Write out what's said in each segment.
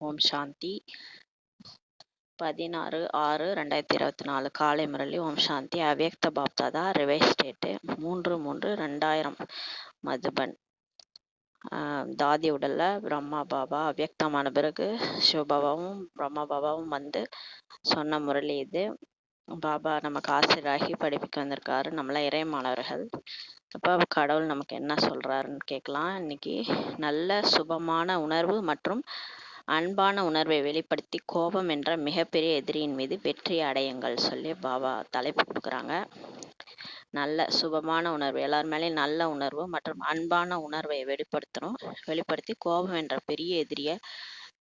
ஓம் சாந்தி. 16/6/2024 காலை முரளி. ஓம் சாந்தி. அவ்யக்த Bapdada revise date 3/3/2000 Madhuban. தாதி உடல்ல பிரம்மா பாபா அவ்யக்தமான பிறகு சிவபாபாவும் பிரம்மா பாபாவும் வந்து சொன்ன முரளி இது. பாபா நமக்கு ஆசிரியராகி படிப்புக்கு வந்திருக்காரு. நம்மளாம் இறை மாணவர்கள். அப்போ கடவுள் நமக்கு என்ன சொல்றாருன்னு கேட்கலாம். இன்னைக்கு நல்ல சுபமான உணர்வு மற்றும் அன்பான உணர்வை வெளிப்படுத்தி கோபம் என்ற மிகப்பெரிய எதிரியின் மீது வெற்றி அடையுங்கள் சொல்லி பாபா தலைப்பு கொடுக்குறாங்க. நல்ல சுபமான உணர்வு, எல்லார் மேலேயும் நல்ல உணர்வு மற்றும் அன்பான உணர்வை வெளிப்படுத்தி கோபம் என்ற பெரிய எதிரியை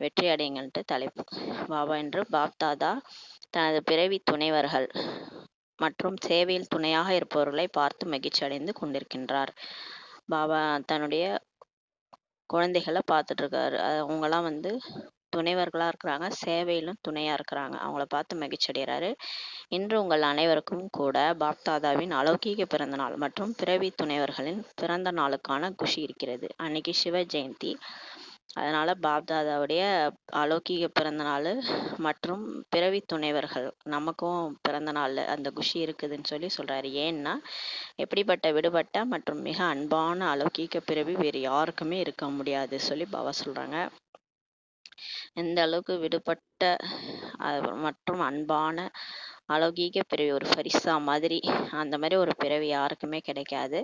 வெற்றி அடையுங்கள்ட்டு தலைப்பு. பாபா என்று பாப்தாதா தனது பிறவி துணைவர்கள் மற்றும் சேவையில் துணையாக இருப்பவர்களை பார்த்து மகிழ்ச்சி அடைந்து கொண்டிருக்கின்றார். பாபா தன்னுடைய குழந்தைகளை பார்த்துட்டு இருக்காரு. அவங்கெல்லாம் வந்து துணைவர்களாக இருக்கிறாங்க, சேவையிலும் துணையாக இருக்கிறாங்க. அவங்கள பார்த்து மகிழ்ச்சி அடைகிறாரு. இன்று உங்கள் அனைவருக்கும் கூட பாப்தாதாவின் அலௌகீக பிறந்தநாள் மற்றும் பிறவி துணைவர்களின் பிறந்த நாளுக்கான குஷி இருக்கிறது. அன்னைக்கு சிவ ஜெயந்தி. அதனால பாப்தாதாவுடைய அலௌகீக பிறந்த நாள் மற்றும் பிறவி துணைவர்கள் நமக்கும் பிறந்த நாள் அந்த குஷி இருக்குதுன்னு சொல்லி சொல்றாரு. ஏன்னா எப்படிப்பட்ட விடுபட்ட மற்றும் மிக அன்பான அலௌகீக பிறவி வேறு யாருக்குமே இருக்க முடியாது சொல்லி பாபா சொல்றாங்க. எந்த அளவுக்கு விடுபட்ட மற்றும் அன்பான அலௌகீக பிறவி ஒரு பரிசா மாதிரி, அந்த மாதிரி ஒரு பிறவி யாருக்குமே கிடைக்காது.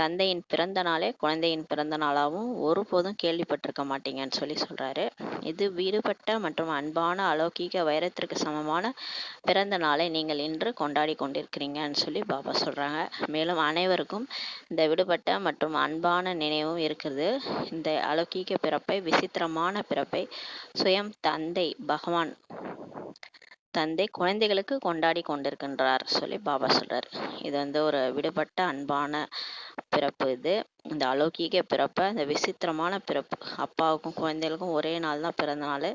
தந்தையின் பிறந்த நாளே குழந்தையின் பிறந்த நாளாகவும் ஒருபோதும் கேள்விப்பட்டிருக்க மாட்டீங்கன்னு சொல்லி சொல்றாரு. இது விடுபட்ட மற்றும் அன்பான அலௌகீக வைரத்திற்கு சமமான பிறந்த நாளை நீங்கள் இன்று கொண்டாடி கொண்டிருக்கிறீங்கன்னு சொல்லி பாபா சொல்றாங்க. மேலும் அனைவருக்கும் இந்த விடுபட்ட மற்றும் அன்பான நினைவும் இருக்கிறது. இந்த அலௌகீக பிறப்பை, விசித்திரமான பிறப்பை சுயம் தந்தை குழந்தைகளுக்கு கொண்டாடி கொண்டிருக்கின்றார் சொல்லி பாபா சொல்றாரு. இது வந்து ஒரு விடுபட்ட அன்பான பிறப்பு. இது இந்த அலௌகீக பிறப்பை, இந்த விசித்திரமான பிறப்பு, அப்பாவுக்கும் குழந்தைகளுக்கும் ஒரே நாள் தான் பிறந்த நாள்.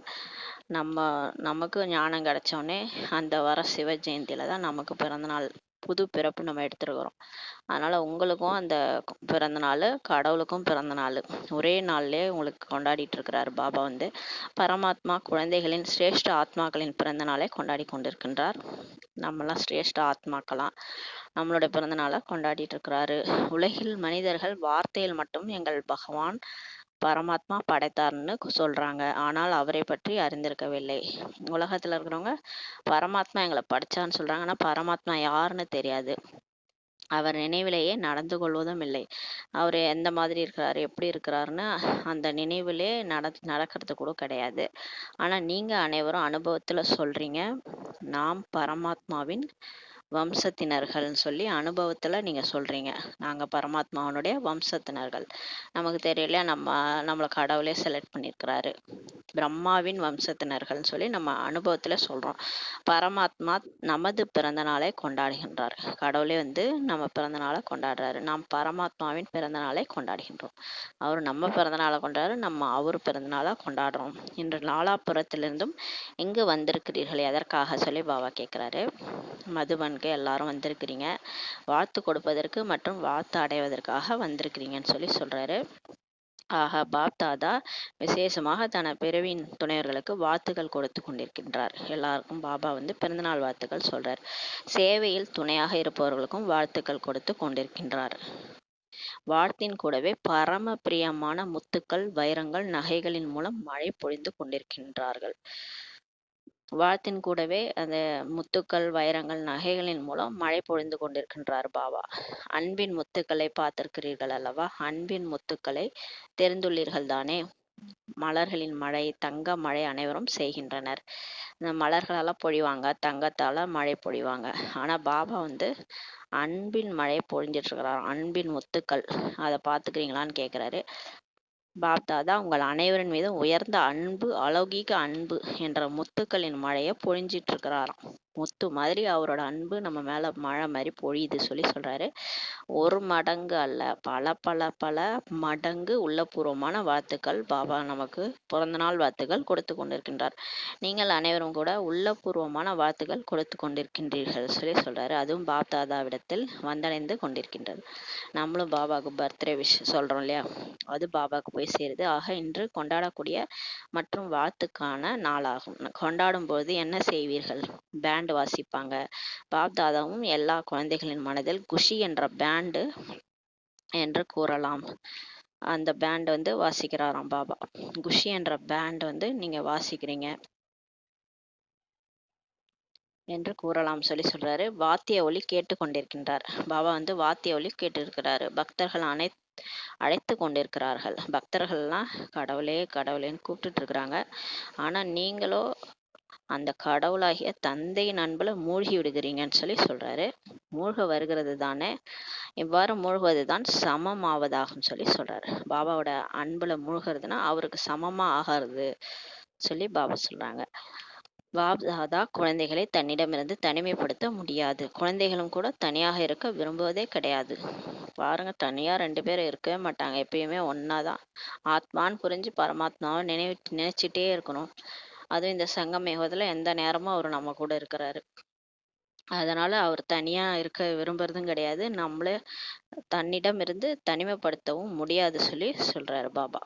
நமக்கு ஞானம் கிடைச்சோடனே அந்த வர சிவ ஜெயந்தியில தான் நமக்கு பிறந்த நாள், புது பிறப்பு நம்ம எடுத்துருக்கிறோம். அதனால உங்களுக்கும் அந்த பிறந்த நாள், கடவுளுக்கும் பிறந்த நாள் ஒரே நாள்லயே உங்களுக்கு கொண்டாடிட்டு இருக்கிறார். பாபா வந்து பரமாத்மா குழந்தைகளின் சிரேஷ்ட ஆத்மாக்களின் பிறந்த நாளை கொண்டாடி கொண்டிருக்கின்றார். நம்மளாம் சிரேஷ்ட ஆத்மாக்கலாம் நம்மளோட பிறந்த நாளை கொண்டாடிட்டு இருக்கிறாரு. உலகில் மனிதர்கள் வார்த்தையில் மட்டும் எங்கள் பகவான் பரமாத்மா படைத்தார்னு சொல்றாங்க, ஆனால் அவரை பற்றி அறிந்திருக்கவில்லை. உலகத்துல இருக்கிறவங்க பரமாத்மா எங்களை படைச்சான்னு சொல்றாங்க, ஆனா பரமாத்மா யாருன்னு தெரியாது. அவர் நினைவிலேயே நடந்து கொள்வதும் இல்லை. அவர் எந்த மாதிரி இருக்கிறாரு, எப்படி இருக்கிறாருன்னு அந்த நினைவிலே நடக்கிறது கூட கிடையாது. ஆனா நீங்க அனைவரும் அனுபவத்துல சொல்றீங்க, நாம் பரமாத்மாவின் வம்சத்தினர்கள்னு சொல்லி அனுபவத்துல நீங்க சொல்றீங்க, நாங்க பரமாத்மாவனுடைய வம்சத்தினர்கள். நமக்கு தெரியலையா, நம்மளை கடவுளே செலக்ட் பண்ணியிருக்கிறாரு, பிரம்மாவின் வம்சத்தினர்கள்னு சொல்லி நம்ம அனுபவத்துல சொல்றோம். பரமாத்மா நமது பிறந்த நாளை கொண்டாடுகின்றார். கடவுளே வந்து நம்ம பிறந்த நாளை கொண்டாடுறாரு. நாம் பரமாத்மாவின் பிறந்த நாளை கொண்டாடுகின்றோம். அவர் நம்ம பிறந்த நாளை கொண்டாடுறாரு, நம்ம அவர் பிறந்த நாளை கொண்டாடுறோம். இன்று நாலாபுரத்திலிருந்தும் எங்கு வந்திருக்கிறீர்கள், எதற்காக சொல்லி பாபா கேட்கிறாரு. மதுபனுக்கு எல்லாரும் வந்திருக்கிறீங்க, வாழ்த்து கொடுப்பதற்கு மற்றும் வாழ்த்து அடைவதற்காக வந்திருக்கிறீங்கன்னு சொல்லி சொல்றாரு. ஆக பாப்தாதா விசேஷமாக தன பிறவியின் துணைவர்களுக்கு வாழ்த்துக்கள் கொடுத்து கொண்டிருக்கின்றார். எல்லாருக்கும் பாபா வந்து பிறந்தநாள் வாழ்த்துக்கள் சொல்றார். சேவையில் துணையாக இருப்பவர்களுக்கும் வாழ்த்துக்கள் கொடுத்து கொண்டிருக்கின்றார். வாழ்த்தின் கூடவே பரம பிரியமான முத்துக்கள், வைரங்கள், நகைகளின் மூலம் மழை பொழிந்து கொண்டிருக்கின்றார்கள். வாழ்த்தின் கூடவே அந்த முத்துக்கள், வைரங்கள், நகைகளின் மூலம் மழை பொழிந்து கொண்டிருக்கின்றார் பாபா. அன்பின் முத்துக்களை பார்த்திருக்கிறீர்கள் அல்லவா, அன்பின் முத்துக்களை தெரிந்துள்ளீர்கள் தானே. மலர்களின் மழை, தங்க மழை அனைவரும் செய்கின்றனர். இந்த மலர்களெல்லாம் பொழிவாங்க, தங்கத்தால மழை பொழிவாங்க. ஆனா பாபா வந்து அன்பின் மழை பொழிஞ்சிட்டு இருக்கிறார். அன்பின் முத்துக்கள் அதை பார்த்துக்கிறீங்களான்னு கேட்கிறாரு. பாப்தாதா உங்கள் அனைவரின் மீதும் உயர்ந்த அன்பு, அலௌகீக அன்பு என்ற முத்துக்களின் மழையை பொழிஞ்சிட்டு இருக்கிறாராம். முத்து மாதிரி அவரோட அன்பு நம்ம மேல மழை மாதிரி பொழியுது சொல்லி சொல்றாரு. ஒரு மடங்கு அல்ல, பல பல பல மடங்கு உள்ளபூர்வமான வாழ்த்துக்கள் பாபா நமக்கு பிறந்த நாள் வாழ்த்துக்கள் கொடுத்து கொண்டிருக்கின்றார். நீங்கள் அனைவரும் கூட உள்ளபூர்வமான வாழ்த்துக்கள் கொடுத்து கொண்டிருக்கின்றீர்கள் சொல்லி சொல்றாரு. அதுவும் பாப் தாதாவிடத்தில் வந்தடைந்து கொண்டிருக்கின்றது. நம்மளும் பாபாவுக்கு பர்த்டே விஷ் சொல்றோம் இல்லையா, அது பாபாவுக்கு போய் சேருது. ஆக இன்று கொண்டாடக்கூடிய மற்றும் வாழ்த்துக்கான நாளாகும். கொண்டாடும் போது என்ன செய்வீர்கள்? பேண்ட் வாசிப்பாங்க. பாப் தாதாவும் எல்லா குழந்தைகளின் மனதில் குஷி என்ற பேண்டு என்று கூறலாம். அந்த பேண்ட் வாசிக்கிறாராம் பாபா. குஷி என்ற பேண்ட் நீங்க வாசிக்கிறீங்க என்று கூறலாம் சொல்லி சொல்றாரு. வாத்திய ஒலி கேட்டு கொண்டிருக்கின்றார் பாபா. வாத்திய ஒலி கேட்டு இருக்கிறாரு. பக்தர்கள் அழைத்து கொண்டிருக்கிறார்கள். பக்தர்கள்லாம் கடவுளே கடவுளேன்னு கூப்பிட்டுட்டு இருக்கிறாங்க. ஆனா நீங்களோ அந்த கடவுளாகிய தந்தையின் அன்புல மூழ்கி விடுகிறீங்கன்னு சொல்லி சொல்றாரு. மூழ்க வருகிறது தானே, இவ்வாறு மூழ்குவது தான் சமமாவதாகும் சொல்லி சொல்றாரு. பாபாவோட அன்புல மூழ்கிறதுனா அவருக்கு சமமா ஆகிறது சொல்லி பாபா சொல்றாங்க. பாப்தாதா குழந்தைகளை தன்னிடமிருந்து தனிமைப்படுத்த முடியாது. குழந்தைகளும் கூட தனியாக இருக்க விரும்புவதே கிடையாது. பாருங்க, தனியா 2 பேர் இருக்கவே மாட்டாங்க. எப்பயுமே ஒன்னாதான் ஆத்மான்னு புரிஞ்சு பரமாத்மாவை நினைச்சிட்டே இருக்கணும். அதுவும் இந்த சங்கம் யுகத்துல எந்த நேரமும் அவர் நம்ம கூட இருக்கிறாரு. அதனால அவர் தனியா இருக்க விரும்புறதும் கிடையாது. நம்மள தன்னிடம் இருந்து தனிமைப்படுத்தவும் முடியாது சொல்லி சொல்றாரு பாபா.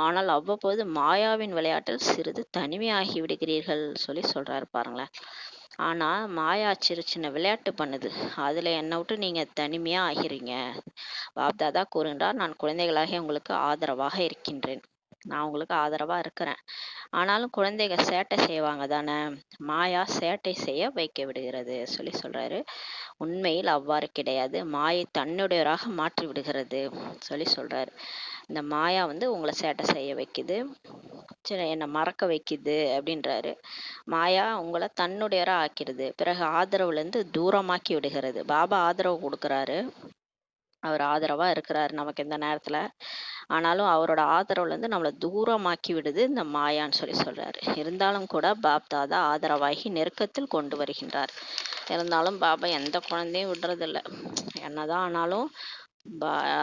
ஆனால் அவ்வப்போது மாயாவின் விளையாட்டில் சிறிது தனிமையாகி விடுகிறீர்கள் சொல்லி சொல்றாரு பாருங்களேன். ஆனா மாயா சின்ன விளையாட்டு பண்ணுது, அதுல என்னை விட்டு நீங்க தனிமையா ஆகிறீங்க. பாப்தாதா கூறுகின்றார், நான் குழந்தைகளாக உங்களுக்கு ஆதரவாக இருக்கின்றேன். நான் உங்களுக்கு ஆதரவா இருக்கிறேன். ஆனாலும் குழந்தைகள் சேட்டை செய்வாங்க தானே, மாயா சேட்டை செய்ய வைக்க விடுகிறது சொல்லி சொல்றாரு. உண்மையில் அவ்வாறு கிடையாது. மாயை தன்னுடையவராக மாற்றி விடுகிறது சொல்லி சொல்றாரு. இந்த மாயா உங்களை சேட்டை செய்ய வைக்குது, சரி என்னை மறக்க வைக்குது அப்படின்றாரு. மாயா உங்களை தன்னுடையவரா ஆக்கிடுது, பிறகு ஆதரவுல இருந்து தூரமாக்கி விடுகிறது. பாபா ஆதரவு கொடுக்குறாரு, அவர் ஆதரவா இருக்கிறாரு நமக்கு இந்த நேரத்துல. ஆனாலும் அவரோட ஆதரவுல இருந்து நம்மளை தூரமாக்கி விடுது இந்த மாயான்னு சொல்லி சொல்றாரு. இருந்தாலும் கூட பாப் தாதா ஆதரவாகி நெருக்கத்தில் கொண்டு வருகின்றார். இருந்தாலும் பாபா எந்த குழந்தையும் விடுறதில்ல. என்னதான் ஆனாலும்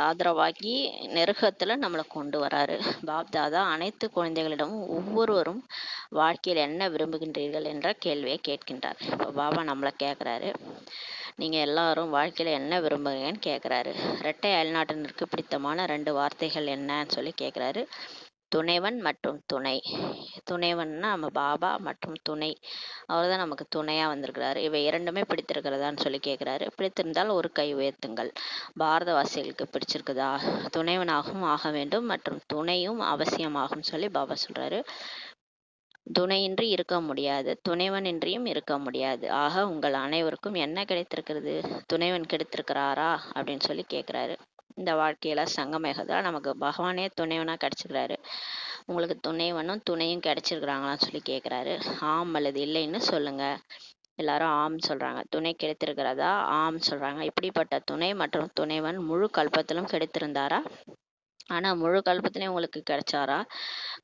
ஆதரவாகி நெருக்கத்துல நம்மளை கொண்டு வராரு. பாப் தாதா அனைத்து குழந்தைகளிடமும் ஒவ்வொருவரும் வாழ்க்கையில் என்ன விரும்புகின்றீர்கள் என்ற கேள்வியை கேட்கின்றார். இப்போ பாபா நம்மளை கேட்குறாரு, நீங்க எல்லாரும் வாழ்க்கையில என்ன விரும்புறீங்கன்னு கேட்குறாரு. இரட்டை அயல்நாட்டினருக்கு பிடித்தமான 2 வார்த்தைகள் என்னன்னு சொல்லி கேட்குறாரு. துணைவன் மற்றும் துணை. துணைவன்னா நம்ம பாபா, மற்றும் துணை அவர் தான் நமக்கு துணையா வந்திருக்கிறாரு. இவை இரண்டுமே பிடித்திருக்கிறதான்னு சொல்லி கேட்கிறாரு. பிடித்திருந்தால் ஒரு கை உயர்த்துங்கள். பாரதவாசிகளுக்கு பிடிச்சிருக்குதா? துணைவனாகவும் ஆக வேண்டும் மற்றும் துணையும் அவசியமாகும் சொல்லி பாபா சொல்றாரு. துணையின்றி இருக்க முடியாது, துணைவனின்றியும் இருக்க முடியாது. ஆக உங்கள் அனைவருக்கும் என்ன கிடைத்திருக்கிறது? துணைவன் கிடைத்திருக்கிறாரா அப்படின்னு சொல்லி கேட்குறாரு. இந்த வாழ்க்கையில சங்கமேகத்துல நமக்கு பகவானே துணைவனா கிடைச்சிக்கிறாரு. உங்களுக்கு துணைவனும் துணையும் கிடைச்சிருக்கிறாங்களான்னு சொல்லி கேட்குறாரு. ஆம் அல்லது இல்லைன்னு சொல்லுங்க. எல்லாரும் ஆம் சொல்றாங்க. துணை கிடைத்திருக்கிறதா? ஆம் சொல்றாங்க. இப்படிப்பட்ட துணை மற்றும் துணைவன் முழு கல்பத்திலும் கிடைத்திருந்தாரா? ஆனா முழு கல்பத்திலையும் உங்களுக்கு கிடைச்சாரா?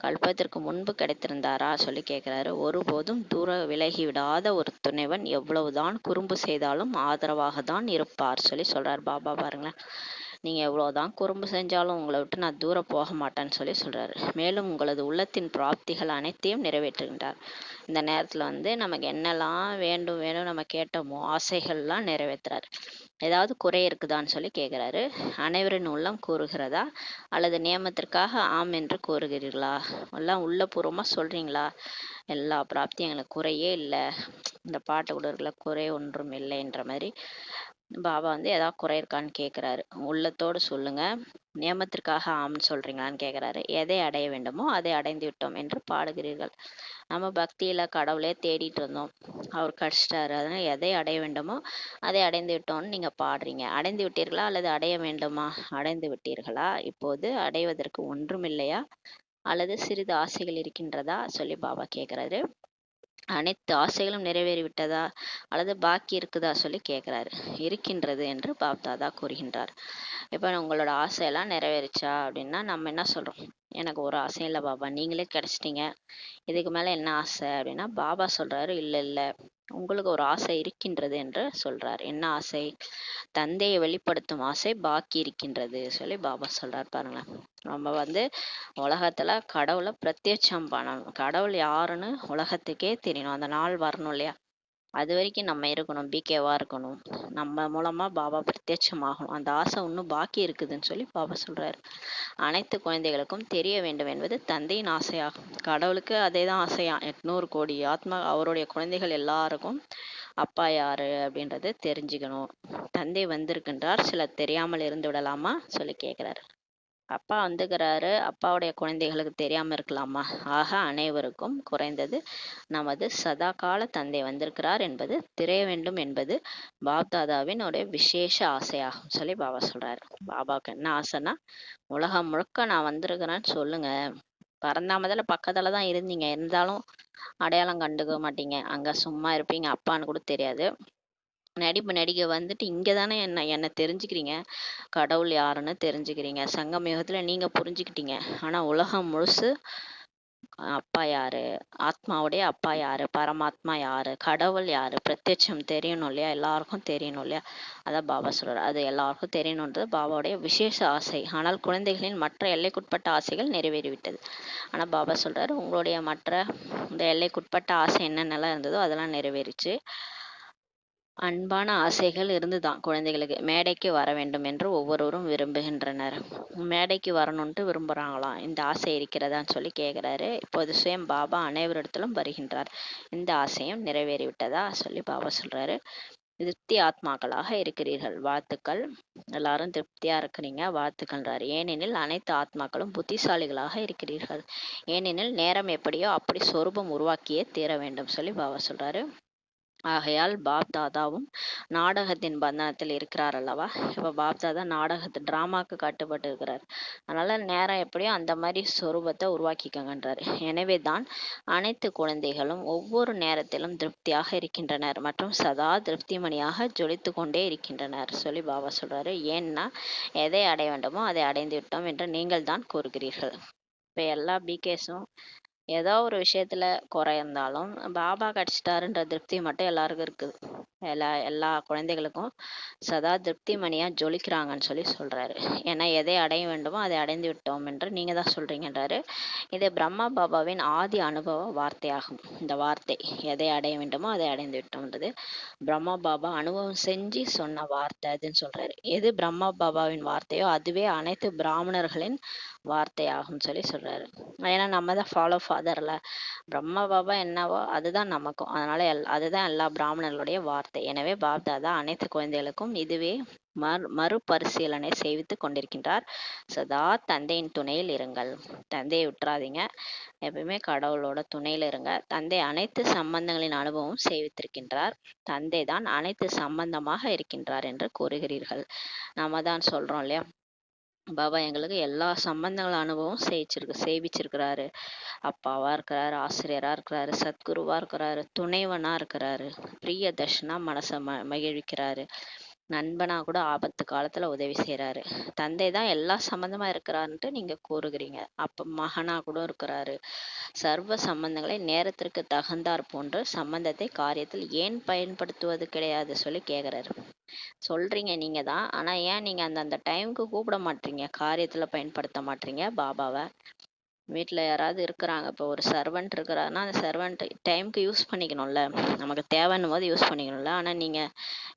கல்பத்திற்கு முன்பு கிடைத்திருந்தாரா சொல்லி கேட்கிறாரு. ஒருபோதும் தூர விலகி விடாத ஒரு துணைவன் எவ்வளவுதான் குறும்பு செய்தாலும் ஆதரவாக தான் இருப்பார் சொல்லி சொல்றாரு பாபா. பாருங்களேன், நீங்க எவ்வளவுதான் குறும்பு செஞ்சாலும் உங்களை விட்டு நான் தூரம் போக மாட்டேன்னு சொல்லி சொல்றாரு. மேலும் உங்களது உள்ளத்தின் பிராப்திகள் அனைத்தையும் நிறைவேற்றுகின்றார். இந்த நேரத்துல நமக்கு என்னெல்லாம் வேண்டும் வேணும் நம்ம கேட்டோமோ ஆசைகள்லாம் நிறைவேற்றுறாரு. ஏதாவது குறை இருக்குதான்னு சொல்லி கேட்குறாரு. அனைவரின் உள்ளம் கூறுகிறதா அல்லது நியமத்திற்காக ஆம் என்று கூறுகிறீர்களா? எல்லாம் உள்ளபூர்வமாக சொல்றீங்களா? எல்லா பிராப்தியும் எங்களுக்கு குறையே இல்லை, இந்த பாட்டு கூட இருக்கல, குறை ஒன்றும் இல்லைன்ற மாதிரி பாபா ஏதாவது குறை இருக்கான்னு கேட்குறாரு. உள்ளத்தோடு சொல்லுங்க. நியமத்திற்காக ஆம்னு சொல்றீங்களான்னு கேட்குறாரு. எதை அடைய வேண்டுமோ அதை அடைந்து விட்டோம் என்று பாடுகிறீர்கள். நம்ம பக்தியில கடவுளே தேடிட்டு இருந்தோம், அவர் கடிச்சிட்டாரு, அதனால எதை அடைய வேண்டுமோ அதை அடைந்து விட்டோம்னு நீங்க பாடுறீங்க. அடைந்து விட்டீர்களா அல்லது அடைய வேண்டுமா? அடைந்து விட்டீர்களா? இப்போது அடைவதற்கு ஒன்றும் இல்லையா அல்லது சிறிது ஆசைகள் இருக்கின்றதா சொல்லி பாபா கேட்குறாரு. அனைத்து ஆசைகளும் நிறைவேறி விட்டதா அல்லது பாக்கி இருக்குதா சொல்லி கேட்குறாரு. இருக்கின்றது என்று பாப் தாதா கூறுகின்றார். இப்போ உங்களோட ஆசையெல்லாம் நிறைவேறிச்சா அப்படின்னா நம்ம என்ன சொல்றோம்? எனக்கு ஒரு ஆசையும் இல்லை பாபா, நீங்களே கிடைச்சிட்டீங்க, இதுக்கு மேலே என்ன ஆசை அப்படின்னா, பாபா சொல்றாரு, இல்லை இல்லை, உங்களுக்கு ஒரு ஆசை இருக்கின்றது என்று சொல்றார். என்ன ஆசை? தந்தையை வெளிப்படுத்தும் ஆசை பாக்கி இருக்கின்றது சொல்லி பாபா சொல்றார். பாருங்களேன், நம்ம உலகத்துல கடவுளை பிரத்யட்சம் பண்ணணும். கடவுள் யாருன்னு உலகத்துக்கே தெரியணும். அந்த நாள் வரணும் இல்லையா? அது வரைக்கும் நம்ம இருக்கணும், பிகேவா இருக்கணும், நம்ம மூலமா பாபா பிரத்யட்சமாகணும். அந்த ஆசை இன்னும் பாக்கி இருக்குதுன்னு சொல்லி பாபா சொல்றாரு. அனைத்து குழந்தைகளுக்கும் தெரிய வேண்டும் என்பது தந்தையின் ஆசையாகும். கடவுளுக்கு அதே தான் ஆசையா. 800 கோடி ஆத்மா அவருடைய குழந்தைகள் எல்லாருக்கும் அப்பா யாரு அப்படின்றது தெரிஞ்சுக்கணும். தந்தை வந்திருக்கின்றார், சிலர் தெரியாமல் இருந்து விடலாமா சொல்லி கேட்கிறாரு. அப்பா வந்துக்கிறாரு, அப்பாவுடைய குழந்தைகளுக்கு தெரியாம இருக்கலாமா? ஆக அனைவருக்கும் குறைந்தது நமது சதா கால தந்தை வந்திருக்கிறார் என்பது தெரிய வேண்டும் என்பது பாப்தாதாவின் ஒரு விசேஷ ஆசையாகும் சொல்லி பாபா சொல்றாரு. பாபாவுக்கு என்ன ஆசைன்னா, உலகம் முழுக்க நான் வந்திருக்கிறேன்னு சொல்லுங்க. பரந்தாமதுல பக்கத்துல தான் இருந்தீங்க, இருந்தாலும் அடையாளம் கண்டுக்க மாட்டீங்க, அங்க சும்மா இருப்பீங்க, அப்பான்னு கூட தெரியாது. நடிப்பு நடிகை இங்க தானே என்னை தெரிஞ்சுக்கிறீங்க, கடவுள் யாருன்னு தெரிஞ்சுக்கிறீங்க, சங்கம் யுகத்துல நீங்க புரிஞ்சுக்கிட்டீங்க. ஆனா உலகம் முழுசு அப்பா யாரு, ஆத்மாவுடைய அப்பா யாரு, பரமாத்மா யாரு, கடவுள் யாரு, பிரத்யட்சம் தெரியணும் இல்லையா? எல்லாருக்கும் தெரியணும் இல்லையா? அதான் பாபா சொல்றாரு, அது எல்லாருக்கும் தெரியணுன்றது பாபாவுடைய விசேஷ ஆசை. ஆனால் குழந்தைகளின் மற்ற எல்லைக்குட்பட்ட ஆசைகள் நிறைவேறிவிட்டது. ஆனா பாபா சொல்றாரு, உங்களுடைய மற்ற இந்த எல்லைக்குட்பட்ட ஆசை என்னென்னலாம் இருந்ததோ அதெல்லாம் நிறைவேறிச்சு. அன்பான ஆசைகள் இருந்துதான் குழந்தைகளுக்கு. மேடைக்கு வர வேண்டும் என்று ஒவ்வொருவரும் விரும்புகின்றனர். மேடைக்கு வரணும்ட்டு விரும்புறாங்களாம். இந்த ஆசை இருக்கிறதான்னு சொல்லி கேட்குறாரு. இப்போது சுயம் பாபா அனைவரிடத்திலும் வருகின்றார். இந்த ஆசையும் நிறைவேறிவிட்டதா சொல்லி பாபா சொல்றாரு. திருப்தி ஆத்மாக்களாக இருக்கிறீர்கள், வாழ்த்துக்கள். எல்லாரும் திருப்தியா இருக்கிறீங்க, வாழ்த்துக்கள்ன்றாரு. ஏனெனில் அனைத்து ஆத்மாக்களும் புத்திசாலிகளாக இருக்கிறீர்கள். ஏனெனில் நேரம் எப்படியோ அப்படி சொரூபம் உருவாக்கியே தீர வேண்டும் சொல்லி பாபா சொல்றாரு. ஆகையால் பாப் தாதாவும் நாடகத்தின் பந்தனத்தில் இருக்கிறார் அல்லவா? இப்ப பாப் தாதா நாடகத்து டிராமாக்கு கட்டுப்பட்டு இருக்கிறார். அதனால நேரம் எப்படியோ அந்த மாதிரி சொரூபத்தை உருவாக்கிக்கங்கன்றாரு. எனவே தான் அனைத்து குழந்தைகளும் ஒவ்வொரு நேரத்திலும் திருப்தியாக இருக்கின்றனர் மற்றும் சதா திருப்திமணியாக ஜொலித்து கொண்டே இருக்கின்றனர் சொல்லி பாபா சொல்றாரு. ஏன்னா எதை அடைய வேண்டுமோ அதை அடைந்து விட்டோம் என்று நீங்கள் தான் கூறுகிறீர்கள். இப்ப எல்லா பிகேஸும் ஏதோ ஒரு விஷயத்துல குறை இருந்தாலும் பாபா கிடைச்சிட்டாருன்ற திருப்தி மட்டும் எல்லாருக்கும் இருக்குது. எல்லா குழந்தைகளுக்கும் சதா திருப்தி மணியா ஜொலிக்கிறாங்கன்னு சொல்லி சொல்றாரு. ஏன்னா எதை அடைய வேண்டுமோ அதை அடைந்து விட்டோம் என்று நீங்க தான் சொல்றீங்கன்றாரு. இது பிரம்மா பாபாவின் ஆதி அனுபவ வார்த்தையாகும். இந்த வார்த்தை எதை அடைய வேண்டுமோ அதை அடைந்து விட்டோம்ன்றது பிரம்மா பாபா அனுபவம் செஞ்சு சொன்ன வார்த்தை அதுன்னு சொல்றாரு. எது பிரம்மா பாபாவின் வார்த்தையோ அதுவே அனைத்து பிராமணர்களின் வார்த்தையாகும் சொல்லி சொல்றாரு. ஏன்னா நம்ம தான் ஃபாலோ ஃபாதர்ல, பிரம்மா பாபா என்னவோ அதுதான் நமக்கும். அதனால அதுதான் எல்லா பிராமணர்களுடைய வார்த்தை. எனவே பாப் தாதா அனைத்து குழந்தைகளுக்கும் இதுவே மறுபரிசீலனை செய்வித்து கொண்டிருக்கின்றார். சதா தந்தையின் துணையில் இருங்கள், தந்தையை விட்டுறாதீங்க, எப்பயுமே கடவுளோட துணையில இருங்க. தந்தை அனைத்து சம்பந்தங்களின் அனுபவம் செய்வித்திருக்கின்றார். தந்தை தான் அனைத்து சம்பந்தமாக இருக்கின்றார் என்று கூறுகிறீர்கள். நாம தான் சொல்றோம் இல்லையா, பாபா எங்களுக்கு எல்லா சம்பந்தங்கள் அனுபவம் செய்விச்சிருக்கிறாரு. அப்பாவா இருக்கிறாரு, ஆசிரியரா இருக்கிறாரு, சத்குருவா இருக்கிறாரு, துணைவனா இருக்கிறாரு, பிரிய தர்ஷனா மனசை மகிழ்விக்கிறாரு, நண்பனா கூட ஆபத்து காலத்துல உதவி செய்யறாரு. தந்தை தான் எல்லா சம்பந்தமா இருக்கிறாருன்ட்டு நீங்க கூறுகிறீங்க. அப்ப மகனா கூட இருக்கிறாரு. சர்வ சம்பந்தங்களை நேரத்திற்கு தகுந்தாற் போன்ற சம்பந்தத்தை காரியத்தில் ஏன் பயன்படுத்துவது கிடையாது சொல்லி கேக்குறாரு. சொல்றீங்க நீங்க தான், ஆனா ஏன் நீங்க அந்த டைமுக்கு கூப்பிட மாட்டீங்க, காரியத்துல பயன்படுத்த மாட்டீங்க பாபாவை? வீட்டில் யாராவது இருக்கிறாங்க, இப்போ ஒரு சர்வெண்ட் இருக்கிறாருன்னா அந்த சர்வெண்ட் டைமுக்கு யூஸ் பண்ணிக்கணும்ல, நமக்கு தேவைன்னும் போது யூஸ் பண்ணிக்கணும்ல. ஆனால் நீங்கள்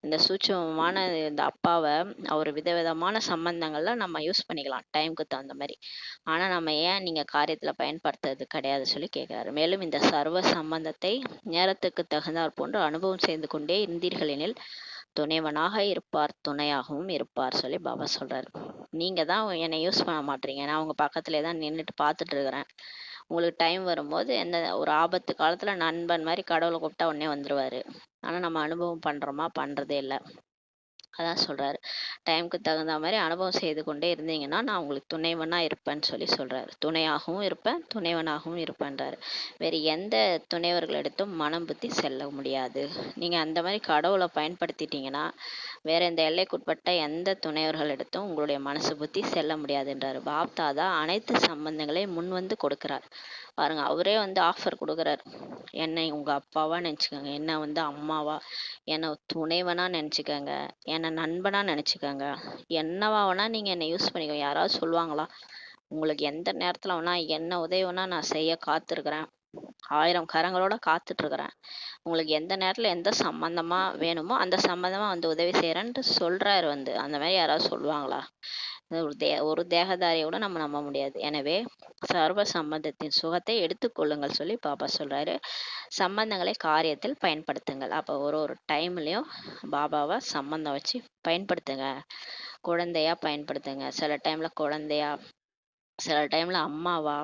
இந்த சூட்சமமான இந்த அப்பாவை ஒரு விதவிதமான சம்பந்தங்கள்ல நம்ம யூஸ் பண்ணிக்கலாம் டைமுக்கு தகுந்த மாதிரி. ஆனால் நம்ம ஏன் நீங்கள் காரியத்தில் பயன்படுத்துறது கிடையாது சொல்லி கேட்குறாரு. மேலும் இந்த சர்வ சம்பந்தத்தை நேரத்துக்கு தகுந்தாற் போன்று அனுபவம் செய்து கொண்டே இருந்தீர்கள் எனில் துணைவனாக இருப்பார், துணையாகவும் இருப்பார் சொல்லி பாபா சொல்றாரு. நீங்க தான் என்னை யூஸ் பண்ண மாட்டீங்க, நான் உங்க பக்கத்துல தான் நின்றுட்டு பார்த்துட்டு இருக்கிறேன். உங்களுக்கு டைம் வரும்போது எந்த ஒரு ஆபத்து காலத்துல நண்பன் மாதிரி கடவுளை கூப்பிட்டா உடனே வந்துருவாரு. ஆனா நம்ம அனுபவம் பண்றோமா? பண்றதே இல்லை. அதான் சொல்றாரு. டைம்க்கு தகுந்த மாதிரி அனுபவம் செய்து கொண்டே இருந்தீங்கன்னா நான் உங்களுக்கு துணைவனா இருப்பேன்னு சொல்றாரு. துணையாகவும் இருப்பேன், துணைவனாகவும் இருப்பேன்றாரு. வேறு எந்த துணைவர்களிடத்தும் மனம் புத்தி செல்ல முடியாது. நீங்க அந்த மாதிரி கடவுளை பயன்படுத்திட்டீங்கன்னா வேற எந்த எல்லைக்குட்பட்ட எந்த துணைவர்களிடத்தும் உங்களுடைய மனசு புத்தி செல்ல முடியாதுன்றாரு. பாப் தாதா அனைத்து சம்பந்தங்களையும் முன் வந்து கொடுக்கிறார். பாருங்க, அவரே வந்து ஆஃபர் கொடுக்குறாரு. என்னை உங்க அப்பாவா நினைச்சுக்கோங்க, என்ன வந்து அம்மாவா, என்னை துணைவனா நினைச்சுக்கோங்க, என்னை நண்பனா நினைச்சுக்கோங்க, என்னவா வேணா நீங்க என்னை யூஸ் பண்ணிக்கோங்க. யாராவது சொல்லுவாங்களா? உங்களுக்கு எந்த நேரத்துல வேணா என்ன உதவி வேணா நான் செய்ய காத்திருக்கிறேன், 1000 கரங்களோட காத்துட்டு இருக்கிறேன். உங்களுக்கு எந்த நேரத்துல எந்த சம்பந்தமா வேணுமோ அந்த சம்பந்தமா வந்து உதவி செய்யறேன்ட்டு சொல்றாரு. வந்து அந்த மாதிரி யாராவது சொல்லுவாங்களா? ஒரு தேகதாரியை கூட நம்ம நம்ப முடியாது. எனவே சர்வ சம்பந்தத்தின் சுகத்தை எடுத்துக்கொள்ளுங்கள் சொல்லி பாபா சொல்றாரு. சம்பந்தங்களை காரியத்தில் பயன்படுத்துங்கள். அப்போ ஒரு டைம்லயும் பாபாவை சம்பந்தம் வச்சு பயன்படுத்துங்க. குழந்தையா பயன்படுத்துங்க, சில டைம்ல குழந்தையா, சில டைம்ல அம்மாவா.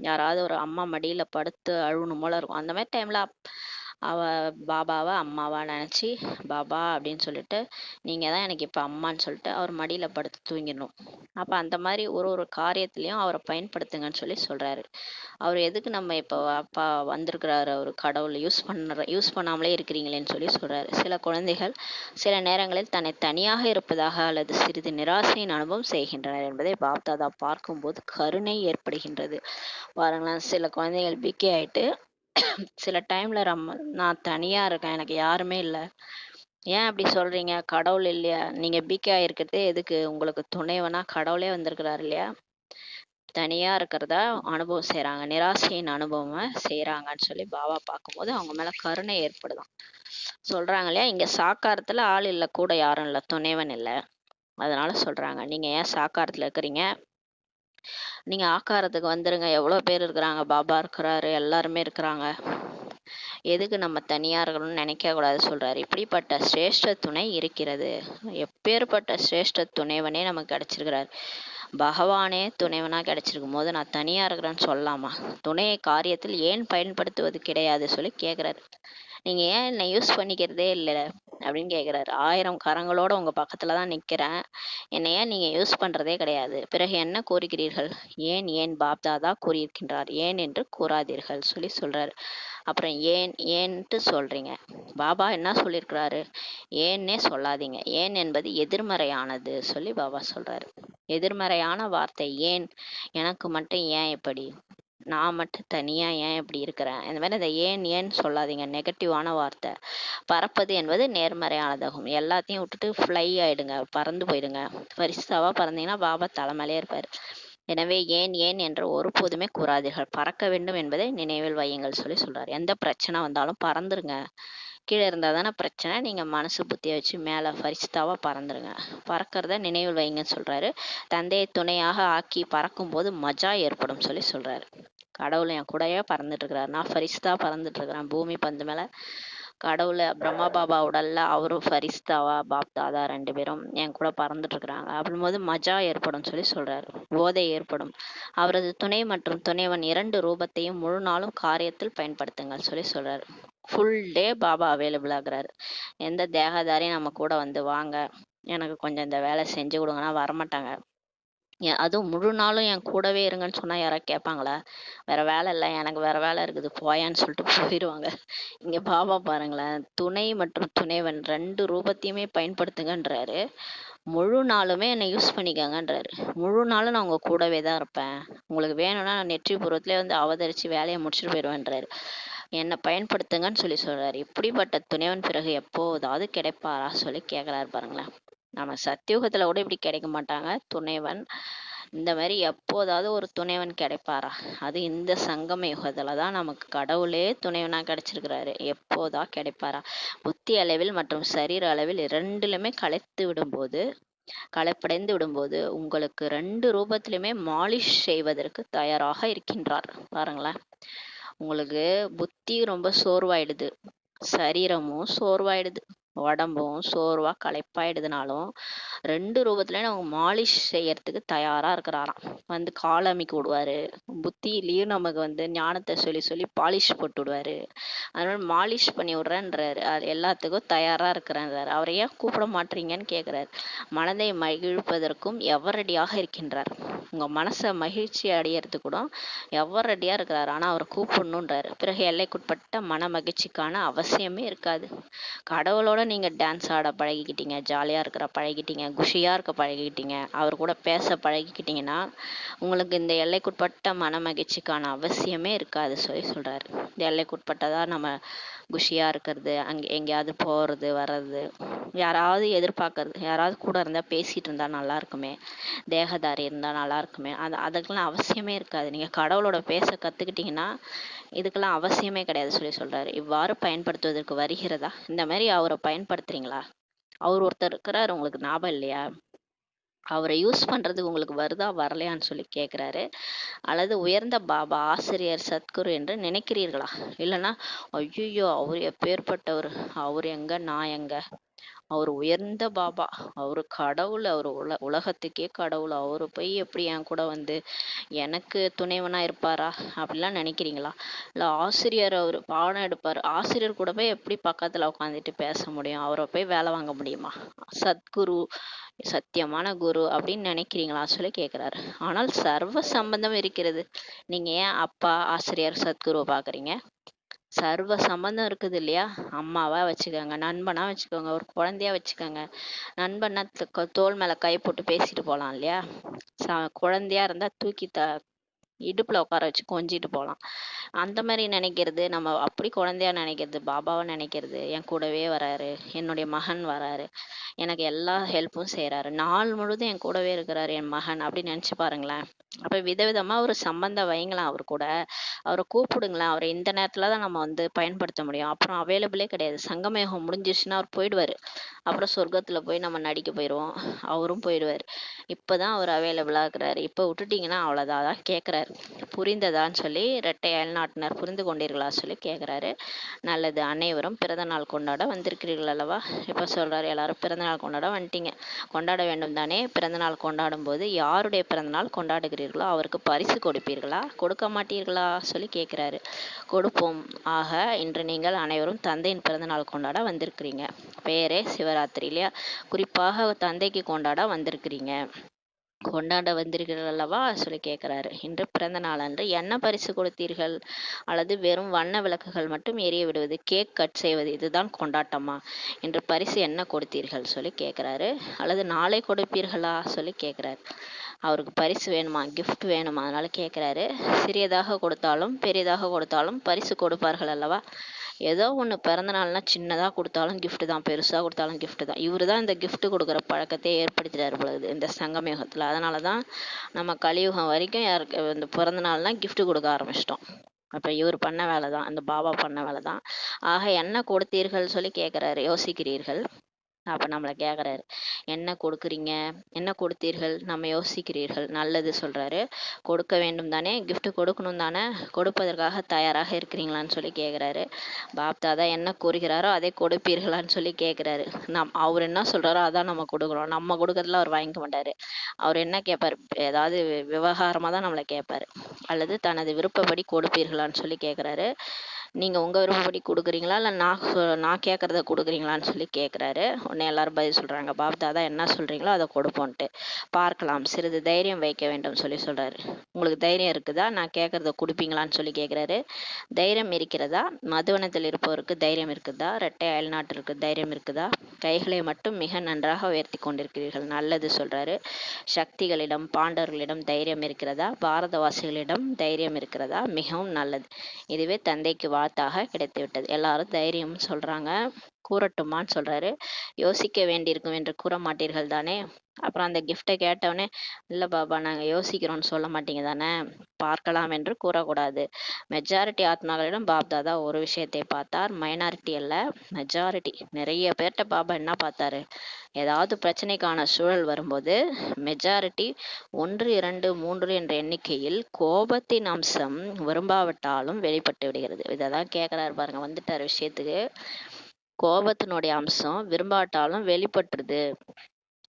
யாராவது ஒரு அம்மா மடியில படுத்து அழுவணும் போல இருக்கும், அந்த மாதிரி டைம்ல அவ பாபாவை அம்மாவா நினைச்சு பாபா அப்படின்னு சொல்லிட்டு நீங்க தான் எனக்கு இப்ப அம்மான்னு சொல்லிட்டு அவர் மடியில படுத்து தூங்கிடணும். அப்ப அந்த மாதிரி ஒரு காரியத்திலையும் அவரை பயன்படுத்துங்கன்னு சொல்றாரு. அவர் எதுக்கு நம்ம இப்போ அப்பா வந்திருக்கிறாரு, அவர் கடவுள் யூஸ் பண்ணாமலே இருக்கிறீங்களேன்னு சொல்றாரு. சில குழந்தைகள் சில நேரங்களில் தன்னை தனியாக இருப்பதாக அல்லது சிறிது நிராசையின் அனுபவம் செய்கின்றனர் என்பதை பாப்தாதா பார்க்கும்போது கருணை ஏற்படுகின்றது. பாருங்களேன், சில குழந்தைகள் பிகே ஆயிட்டு சில டைம்ல நான் தனியா இருக்கேன், எனக்கு யாருமே இல்லை. ஏன் அப்படி சொல்றீங்க? கடவுள் இல்லையா? நீங்க பிகே ஆயிருக்கிறதே எதுக்கு? உங்களுக்கு துணைவனா கடவுளே வந்திருக்கிறாரு இல்லையா? தனியா இருக்கிறதா அனுபவம் செய்யறாங்க, நிராசையின் அனுபவம் செய்யறாங்கன்னு பாபா பார்க்கும்போது அவங்க மேல கருணை ஏற்படுதான். சொல்றாங்க இல்லையா, இங்க சாக்காரத்துல ஆள் இல்லை, கூட யாரும் இல்லை, துணைவன் இல்லை. அதனால சொல்றாங்க, நீங்க ஏன் சாக்காரத்துல இருக்கிறீங்க, நீங்க ஆக்காரத்துக்கு வந்துருங்க. எவ்வளவு பேர் இருக்கிறாங்க, பாபா இருக்கிறாரு, எல்லாருமே இருக்கிறாங்க, எதுக்கு நம்ம தனியா இருக்கணும்னு நினைக்க கூடாது சொல்றாரு. இப்படிப்பட்ட சிரேஷ்ட துணை இருக்கிறது. எப்பேற்பட்ட சிரேஷ்ட துணைவனே நமக்கு கிடைச்சிருக்கிறார். பகவானே துணைவனா கிடைச்சிருக்கும் போது நான் தனியா இருக்கிறேன்னு சொல்லலாமா? துணையை காரியத்தில் ஏன் பயன்படுத்துவது கிடையாது சொல்லி கேக்குறாரு. நீங்க ஏன் என்னை யூஸ் பண்ணிக்கிறதே இல்லை அப்படின்னு கேக்குறாரு. 1000 கரங்களோட உங்க பக்கத்துலதான் நிக்கிறேன், என்னை ஏன் நீங்க யூஸ் பண்றதே கிடையாது, பிறகு என்ன கூறுகிறீர்கள்? ஏன் பாப்தாதா கூறியிருக்கின்றார், ஏன் என்று கூறாதீர்கள் சொல்றாரு. அப்புறம் ஏன்ட்டு சொல்றீங்க? பாபா என்ன சொல்லியிருக்கிறாரு? ஏன்னே சொல்லாதீங்க, ஏன் என்பது எதிர்மறையானது சொல்லி பாபா சொல்றாரு. எதிர்மறையான வார்த்தை ஏன். எனக்கு மட்டும் ஏன் இப்படி, நான் மட்டும் தனியா ஏன் இப்படி இருக்கிறேன், இந்த மாதிரி அந்த ஏன் சொல்லாதீங்க, நெகட்டிவான வார்த்தை. பறப்பது என்பது நேர்மறையானதாகும். எல்லாத்தையும் விட்டுட்டு ஃப்ளை ஆயிடுங்க, பறந்து போயிடுங்க. பரிசுத்தாவா பறந்தீங்கன்னா பாபா தலைமையிலே இருப்பாரு. எனவே ஏன் என்று ஒருபோதுமே கூறாதீர்கள், பறக்க வேண்டும் என்பதை நினைவில் வையுங்கள் சொல்றாரு. எந்த பிரச்சனை வந்தாலும் பறந்துருங்க. கீழே இருந்தா தானே பிரச்சனை, நீங்க மனசு புத்திய வச்சு மேல பரிசுத்தாவா பறந்துருங்க, பறக்கிறத நினைவில் வைங்கன்னு சொல்றாரு. தந்தையை துணையாக ஆக்கி பறக்கும் போது மஜா ஏற்படும் சொல்றாரு. கடவுள் என் கூடயே பறந்துட்டு இருக்கிறாரு, நான் ஃபரிஸ்தா பறந்துட்டு இருக்கிறேன் பூமி பந்து மேல. கடவுள் பிரம்மா பாபா உடல்ல அவரும் ஃபரிஸ்தாவா பாப் தாதா 2 பேரும் என் கூட பறந்துட்டு இருக்கிறாங்க. அப்படின்போது மஜா ஏற்படும் சொல்றாரு. போதை ஏற்படும். அவரது துணை மற்றும் துணைவன் 2 ரூபத்தையும் முழு நாளும் காரியத்தில் பயன்படுத்துங்கள் சொல்றாரு. ஃபுல் டே பாபா அவைலபிள் ஆகுறாரு. எந்த தேகதாரியும் நம்ம கூட வந்து வாங்க எனக்கு கொஞ்சம் இந்த வேலை செஞ்சு கொடுங்கன்னா வரமாட்டாங்க. அதுவும் முழு நாளும் என் கூடவே இருங்கன்னு சொன்னா யாராவது கேட்பாங்களா? வேற வேலை இல்லை, எனக்கு வேற வேலை இருக்குது போயான்னு சொல்லிட்டு போயிடுவாங்க. இங்க பாபா பாருங்களேன், துணை மற்றும் துணைவன் 2 ரூபத்தையுமே பயன்படுத்துங்கன்றாரு. முழு நாளுமே என்னை யூஸ் பண்ணிக்கங்கன்றாரு. முழு நாளும் நான் உங்க கூடவே தான் இருப்பேன், உங்களுக்கு வேணும்னா நான் நெற்றிபுரத்திலே வந்து அவதரிச்சு வேலையை முடிச்சுட்டு போயிடுவேன்றாரு. என்னை பயன்படுத்துங்கன்னு சொல்றாரு. இப்படிப்பட்ட துணைவன் பிறகு எப்போதாவது கிடைப்பாரா சொல்லி கேட்கிறாரு. பாருங்களேன், நம்ம சத்தியுகத்துல கூட இப்படி கிடைக்க மாட்டாங்க துணைவன். இந்த மாதிரி எப்போதாவது ஒரு துணைவன் கிடைப்பாரா? அது இந்த சங்கம யுகத்துலதான் நமக்கு கடவுளே துணைவனா கிடைச்சிருக்கிறாரு. எப்போதா கிடைப்பாரா? புத்தி அளவில் மற்றும் சரீர அளவில் 2லுமே களைப்படைந்து விடும்போது உங்களுக்கு 2 ரூபத்திலுமே மாலிஷ் செய்வதற்கு தயாராக இருக்கின்றார். பாருங்களேன், உங்களுக்கு புத்தி ரொம்ப சோர்வாயிடுது, சரீரமும் சோர்வாயிடுது, உடம்பும் சோர்வா களைப்பாயிடுதுனாலும் 2 ரூபத்துலயும் அவங்க மாலிஷ் செய்யறதுக்கு தயாரா இருக்கிறாராம். வந்து கால் அமிக்கி விடுவாரு, புத்தியிலயும் நமக்கு வந்து ஞானத்தை சொல்லி சொல்லி பாலிஷ் போட்டு விடுவாரு. அதனால மாலிஷ் பண்ணி விடுறேன்றாரு. அது எல்லாத்துக்கும் தயாரா இருக்கிறேன்றாரு. அவரை ஏன் கூப்பிட மாட்டீங்கன்னு கேட்கிறாரு. மனதை மகிழ்ப்பதற்கும் எவர் ரெடியாக இருக்கின்றார். உங்க மனசை மகிழ்ச்சி அடையறது கூட எவர் ரெடியா இருக்கிறாரு. ஆனா அவரை கூப்பிடணுன்றாரு. பிறகு எல்லைக்குட்பட்ட மன மகிழ்ச்சிக்கான அவசியமே இருக்காது. கடவுளோட நீங்க டான்ஸ் ஆட பழகிக்கிட்டீங்க, ஜாலியா இருக்கிற பழகிட்டீங்க, குஷியா இருக்க பழகிக்கிட்டீங்க, அவர் கூட பேச பழகிக்கிட்டீங்கன்னா உங்களுக்கு இந்த எல்லைக்குட்பட்ட மன மகிழ்ச்சிக்கான அவசியமே இருக்காது சொல்றாரு. இந்த எல்லைக்குட்பட்டதா நம்ம குஷியா இருக்கிறது, அங்கே எங்கேயாவது போறது வர்றது, யாராவது எதிர்பார்க்கறது, யாராவது கூட இருந்தா பேசிட்டு இருந்தா நல்லா இருக்குமே, தேகதாரி இருந்தா நல்லா இருக்குமே, அதுக்கெல்லாம் அவசியமே இருக்காது. நீங்க கடவுளோட பேச கத்துக்கிட்டீங்கன்னா இதுக்கெல்லாம் அவசியமே கிடையாது சொல்றாரு. இவ்வாறு பயன்படுத்துவதற்கு வருகிறதா? இந்த மாதிரி அவரை பயன்படுத்துறீங்களா? அவர் ஒருத்தர் இருக்கிறாரு, உங்களுக்கு ஞாபகம் இல்லையா? அவரை யூஸ் பண்றதுக்கு உங்களுக்கு வருதா வரலையான்னு சொல்லி கேட்கிறாரு. அல்லது உயர்ந்த பாபா ஆசிரியர் சத்குரு என்று நினைக்கிறீர்களா? இல்லைன்னா ஐயோ அவர் எப்பேற்பட்டவர், அவர் எங்க நான் எங்க, அவர் உயர்ந்த பாபா, அவரு கடவுள், அவர் உலகத்துக்கே கடவுள், அவரு போய் எப்படி என் கூட வந்து எனக்கு துணைவனா இருப்பாரா அப்படிலாம் நினைக்கிறீங்களா? இல்ல ஆசிரியர் அவர் பாடம் எடுப்பாரு, ஆசிரியர் கூட போய் எப்படி பக்கத்துல உட்காந்துட்டு பேச முடியும், அவரை போய் வேலை வாங்க முடியுமா? சத்குரு, சத்தியமான குரு அப்படின்னு நினைக்கிறீங்களா சொல்லி கேட்கிறாரு. ஆனால் சர்வ சம்பந்தம் இருக்கிறது. நீங்க ஏன் அப்பா ஆசிரியர் சத்குருவை பாக்குறீங்க? சர்வ சம்பந்தம் இருக்குது இல்லையா? அம்மாவா வச்சுக்கோங்க, நண்பனா வச்சுக்கோங்க, ஒரு குழந்தையா வச்சுக்கோங்க. நண்பன்னா தோள் மேல கை போட்டு பேசிட்டு போலாம் இல்லையா? குழந்தையா இருந்தா தூக்கி இடுப்புல உட்கார வச்சு கொஞ்சிட்டு போலாம். அந்த மாதிரி நினைக்கிறது, நம்ம அப்படி குழந்தையா நினைக்கிறது, பாபாவை நினைக்கிறது, என் கூடவே வராரு, என்னுடைய மகன் வராரு, எனக்கு எல்லா ஹெல்ப்பும் செய்யறாரு, நாள் முழுதும் என் கூடவே இருக்கிறாரு என் மகன் அப்படின்னு நினைச்சு பாருங்களேன். அப்ப விதவிதமா ஒரு சம்பந்தம் வைங்களாம் அவர் கூட, அவரை கூப்பிடுங்களேன். அவரை இந்த நேரத்துலதான் நம்ம வந்து பயன்படுத்த முடியும். அப்புறம் அவைலபிளே கிடையாது. சங்கமேகம் முடிஞ்சிருச்சுன்னா அவர் போயிடுவாரு. அப்புறம் சொர்க்கத்துல போய் நம்ம நடிக்க போயிடுவோம், அவரும் போயிடுவாரு. இப்பதான் அவர் அவைலபிளா இருக்கிறாரு. இப்ப விட்டுட்டீங்கன்னா அவ்வளவுதான். அதான் கேட்கிறாரு. புரிந்ததான்னு சொல்லி இரட்டை அயல்நாட்டினர் புரிந்து கொண்டீர்களா சொல்லி கேட்கிறாரு. நல்லது, அனைவரும் பிறந்த நாள் கொண்டாட வந்திருக்கிறீர்கள் அல்லவா? இப்ப சொல்றாரு, எல்லாரும் பிறந்த நாள் கொண்டாட வந்துட்டீங்க, கொண்டாட வேண்டும் தானே? பிறந்த நாள் கொண்டாடும் போது யாருடைய பிறந்த நாள் கொண்டாடுகிறீர்களோ அவருக்கு பரிசு கொடுப்பீர்களா, கொடுக்க மாட்டீர்களா சொல்லி கேட்கிறாரு. கொடுப்போம். ஆக இன்று நீங்கள் அனைவரும் தந்தையின் பிறந்த நாள் கொண்டாட வந்திருக்கிறீங்க. பெயரே சிவராத்திரி இல்லையா? குறிப்பாக தந்தைக்கு கொண்டாட வந்திருக்கிறீங்க, கொண்டாட வந்தீர்கள் அல்லவா சொல்லி கேட்கிறாரு. இன்று பிறந்த நாள் அன்று என்ன பரிசு கொடுத்தீர்கள்? அல்லது வெறும் வண்ண விளக்குகள் மட்டும் எரிய விடுவது, கேக் கட் செய்வது, இதுதான் கொண்டாட்டமா? இன்று பரிசு என்ன கொடுத்தீர்கள் சொல்லி கேட்கிறாரு. அல்லது நாளை கொடுப்பீர்களா சொல்லி கேட்கிறாரு. அவருக்கு பரிசு வேணுமா, கிஃப்ட் வேணுமா, அதனால கேட்கிறாரு. சிறியதாக கொடுத்தாலும் பெரியதாக கொடுத்தாலும் பரிசு கொடுப்பார்கள் அல்லவா? ஏதோ ஒன்று பிறந்த நாள்னா சின்னதாக கொடுத்தாலும் gift தான், பெருசாக கொடுத்தாலும் gift தான். இவரு தான் இந்த gift கொடுக்குற பழக்கத்தை ஏற்படுத்திட்டாரு பொழுது இந்த சங்கமயுகத்தில். அதனால தான் நம்ம கலியுகம் வரைக்கும் யாருக்கு இந்த பிறந்த நாள்னா gift கொடுக்க ஆரம்பிச்சிட்டோம். அப்போ இவர் பண்ண வேலை தான், அந்த பாபா பண்ண வேலை தான். ஆக என்ன கொடுத்தீர்கள் சொல்லி கேட்குறாரு. யோசிக்கிறீர்கள்? அப்ப நம்மளை கேக்குறாரு, என்ன கொடுக்குறீங்க, என்ன கொடுத்தீர்கள், நம்ம யோசிக்கிறீர்கள். நல்லது சொல்றாரு. கொடுக்க வேண்டும் தானே, gift கொடுக்கணும் தானே, கொடுப்பதற்காக தயாராக இருக்கிறீங்களான்னு சொல்லி கேக்குறாரு. பாப்தாதா என்ன கூறுகிறாரோ அதை கொடுப்பீர்களான்னு சொல்லி கேக்குறாரு. அவர் என்ன சொல்றாரோ அதான் நம்ம கொடுக்குறோம். நம்ம கொடுக்கறதுல அவர் வாங்கிக்க மாட்டாரு. அவர் என்ன கேட்பாரு, ஏதாவது விவகாரமா தான் நம்மளை கேட்பாரு. அல்லது தனது விருப்பப்படி கொடுப்பீர்களான்னு சொல்லி கேக்குறாரு. நீங்க உங்க விருப்பப்படி கொடுக்குறீங்களா, இல்ல நான் கேட்கறத கொடுக்குறீங்களான்னு சொல்லி கேட்குறாரு. உடனே எல்லாரும் பதில் சொல்றாங்க, பாப்தாதா என்ன சொல்றீங்களோ அதை கொடுப்போன்ட்டு. பார்க்கலாம், சிறிது தைரியம் வைக்க வேண்டும் சொல்லி சொல்றாரு. உங்களுக்கு தைரியம் இருக்குதா, நான் கேட்கறத கொடுப்பீங்களான்னு சொல்லி கேட்குறாரு. தைரியம் இருக்கிறதா? மதுவனத்தில் இருப்பவருக்கு தைரியம் இருக்குதா? இரட்டை அயல்நாட்டிற்கு தைரியம் இருக்குதா? கைகளை மட்டும் மிக நன்றாக உயர்த்தி கொண்டிருக்கிறீர்கள். நல்லது சொல்றாரு. சக்திகளிடம் பாண்டவர்களிடம் தைரியம் இருக்கிறதா? பாரதவாசிகளிடம் தைரியம் இருக்கிறதா? மிகவும் நல்லது. இதுவே தந்தைக்கு வாழ்த்தாக கிடைத்து விட்டது. எல்லாரும் தைரியம் சொல்றாங்க, கூறட்டுமான்னு சொல்றாரு. யோசிக்க வேண்டியிருக்கும் என்று கூற மாட்டீர்கள் தானே? அப்புறம் அந்த கிஃப்டை கேட்டவொடனே, இல்லை பாபா நாங்கள் யோசிக்கிறோம்னு சொல்ல மாட்டீங்க தானே? பார்க்கலாம் என்று கூறக்கூடாது. மெஜாரிட்டி ஆத்மாக்களிடம் பாப்தாதா ஒரு விஷயத்தை பார்த்தார், மைனாரிட்டி அல்ல மெஜாரிட்டி. நிறைய பேர்கிட்ட பாபா என்ன பார்த்தாரு, ஏதாவது பிரச்சனைக்கான சூழல் வரும்போது மெஜாரிட்டி 1, 2, 3 என்ற எண்ணிக்கையில் கோபத்தின் அம்சம் விரும்பாவிட்டாலும் வெளிப்பட்டு விடுகிறது. இதைதான் கேட்குறாரு பாருங்க, வந்துட்டார் விஷயத்துக்கு. கோபத்தினுடைய அம்சம் விரும்பாட்டாலும் வெளிப்பட்டுருது.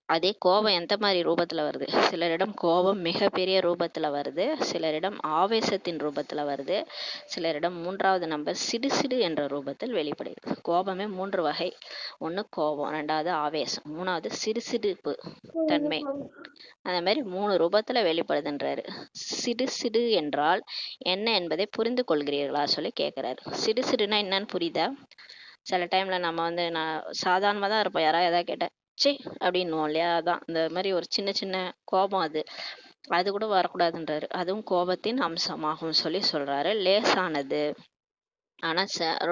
அதே கோபம் எந்த மாதிரி ரூபத்துல வருது? சிலரிடம் கோபம் மிகப்பெரிய ரூபத்துல வருது, சிலரிடம் ஆவேசத்தின் ரூபத்துல வருது, சிலரிடம் மூன்றாவது நம்பர் சிடுசிடு என்ற ரூபத்தில் வெளிப்படுகிறது. கோபமே 3 வகை. ஒண்ணு கோபம், ரெண்டாவது ஆவேசம், மூணாவது சிடுசிடுப்பு தன்மை. அந்த மாதிரி 3 ரூபத்துல வெளிப்படுதுன்றாரு. சிடுசிடு என்றால் என்ன என்பதை புரிந்து கொள்கிறீர்களா சொல்லி கேட்கிறாரு. சிடுசிடுனா என்னன்னு புரியுதா? சில டைம்ல நம்ம நான் சாதாரணமா தான் இருப்போம், யாராவது எதாவது கேட்டேன் சே அப்படின்னுவோம் இல்லையா? அதான் இந்த மாதிரி ஒரு சின்ன சின்ன கோபம், அது கூட வரக்கூடாதுன்றாரு. அதுவும் கோபத்தின் அம்சமாகும் சொல்லி சொல்றாரு. லேசானது. ஆனா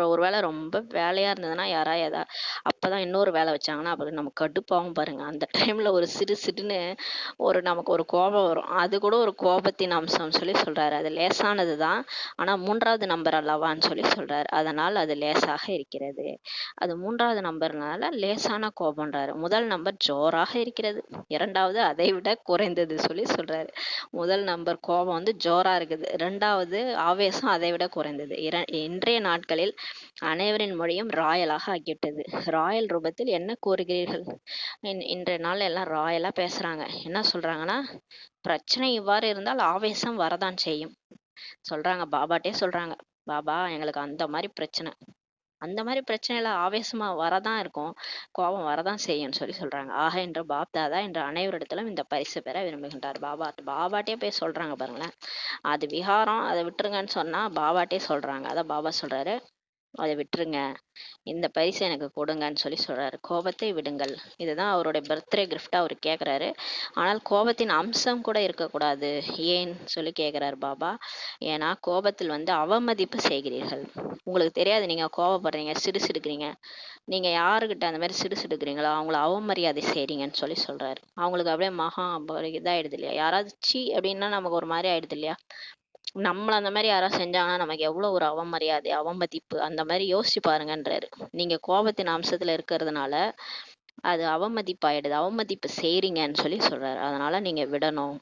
ஒருவேளை ரொம்ப வேலையா இருந்ததுன்னா அப்பதான் இன்னொரு வேலை வச்சாங்கன்னா அப்புறம் நமக்கு கடுப்பாகும் பாருங்க. அந்த டைம்ல ஒரு சிடு சிடுன்னு நமக்கு ஒரு கோபம் வரும். அது கூட ஒரு கோபத்தின் அம்சம் சொல்லி சொல்றாரு. அது லேசானது தான், ஆனா 3வது நம்பர் அல்லவான்னு சொல்லி சொல்றாரு. அதனால் அது லேசாக இருக்கிறது. அது 3வது நம்பர்னால லேசான கோபம்ன்றாரு. முதல் நம்பர் ஜோராக இருக்கிறது, 2வது அதை விட குறைந்தது சொல்லி சொல்றாரு. முதல் நம்பர் கோபம் ஜோரா இருக்குது, 2வது ஆவேசம் அதை விட குறைந்தது. இன்றைய நாட்களில் அனைவரின் மொழியும் ராயலாக ஆகிவிட்டது. ராயல் ரூபத்தில் என்ன கூறுகிறீர்கள்? இன்றைய நாள் எல்லாம் ராயலா பேசுறாங்க. என்ன சொல்றாங்கன்னா, பிரச்சனை இவ்வாறு இருந்தால் ஆவேசம் வரதான் செய்யும் சொல்றாங்க. பாபாட்டே சொல்றாங்க, பாபா எங்களுக்கு அந்த மாதிரி பிரச்சனை, அந்த மாதிரி பிரச்சனையில ஆவேசமா வரதான் இருக்கும், கோபம் வரதான் செய்யும்னு சொல்லி சொல்றாங்க. ஆக இன்று பாப்தாதா இன்று அனைவரிடத்திலும் இந்த பரிசு பெற விரும்புகின்றார். பாபாட்டே போய் சொல்றாங்க பாருங்களேன். அது விகாரம், அதை விட்டுருங்கன்னு சொன்னா பாபாட்டே சொல்றாங்க. அதான் பாபா சொல்றாரு, அதை விட்டுருங்க, இந்த பரிசை எனக்கு கொடுங்கன்னு சொல்லி சொல்றாரு. கோபத்தை விடுங்கள். இதுதான் அவருடைய பர்த்டே கிஃப்டா அவர் கேட்குறாரு. ஆனால் கோபத்தின் அம்சம் கூட இருக்கக்கூடாது. ஏன்னு சொல்லி கேட்குறாரு பாபா. ஏன்னா கோபத்தில் அவமதிப்பு செய்கிறீர்கள். உங்களுக்கு தெரியாது, நீங்க கோபப்படுறீங்க, சிடுசிடுக்கிறீங்க, நீங்க யாருக்கிட்ட அந்த மாதிரி சிடுசிடுக்கிறீங்களோ அவங்கள அவமரியாதை செய்றீங்கன்னு சொல்லி சொல்றாரு. அவங்களுக்கு அப்படியே இதாயிடுது இல்லையா? யாராவது சீ அப்படின்னா நமக்கு ஒரு மாதிரி ஆயிடுது இல்லையா? நம்மள அந்த மாதிரி யாராவது செஞ்சாங்கன்னா நமக்கு எவ்வளவு ஒரு அவமரியாதை, அவமதிப்பு, அந்த மாதிரி யோசிச்சு பாருங்கன்றாரு. நீங்க கோபத்தின் அம்சத்துல இருக்கிறதுனால அது அவமதிப்பாயிடுது, அவமதிப்பு செய்றீங்கன்னு சொல்லி சொல்றாரு. அதனால நீங்க விடணும்,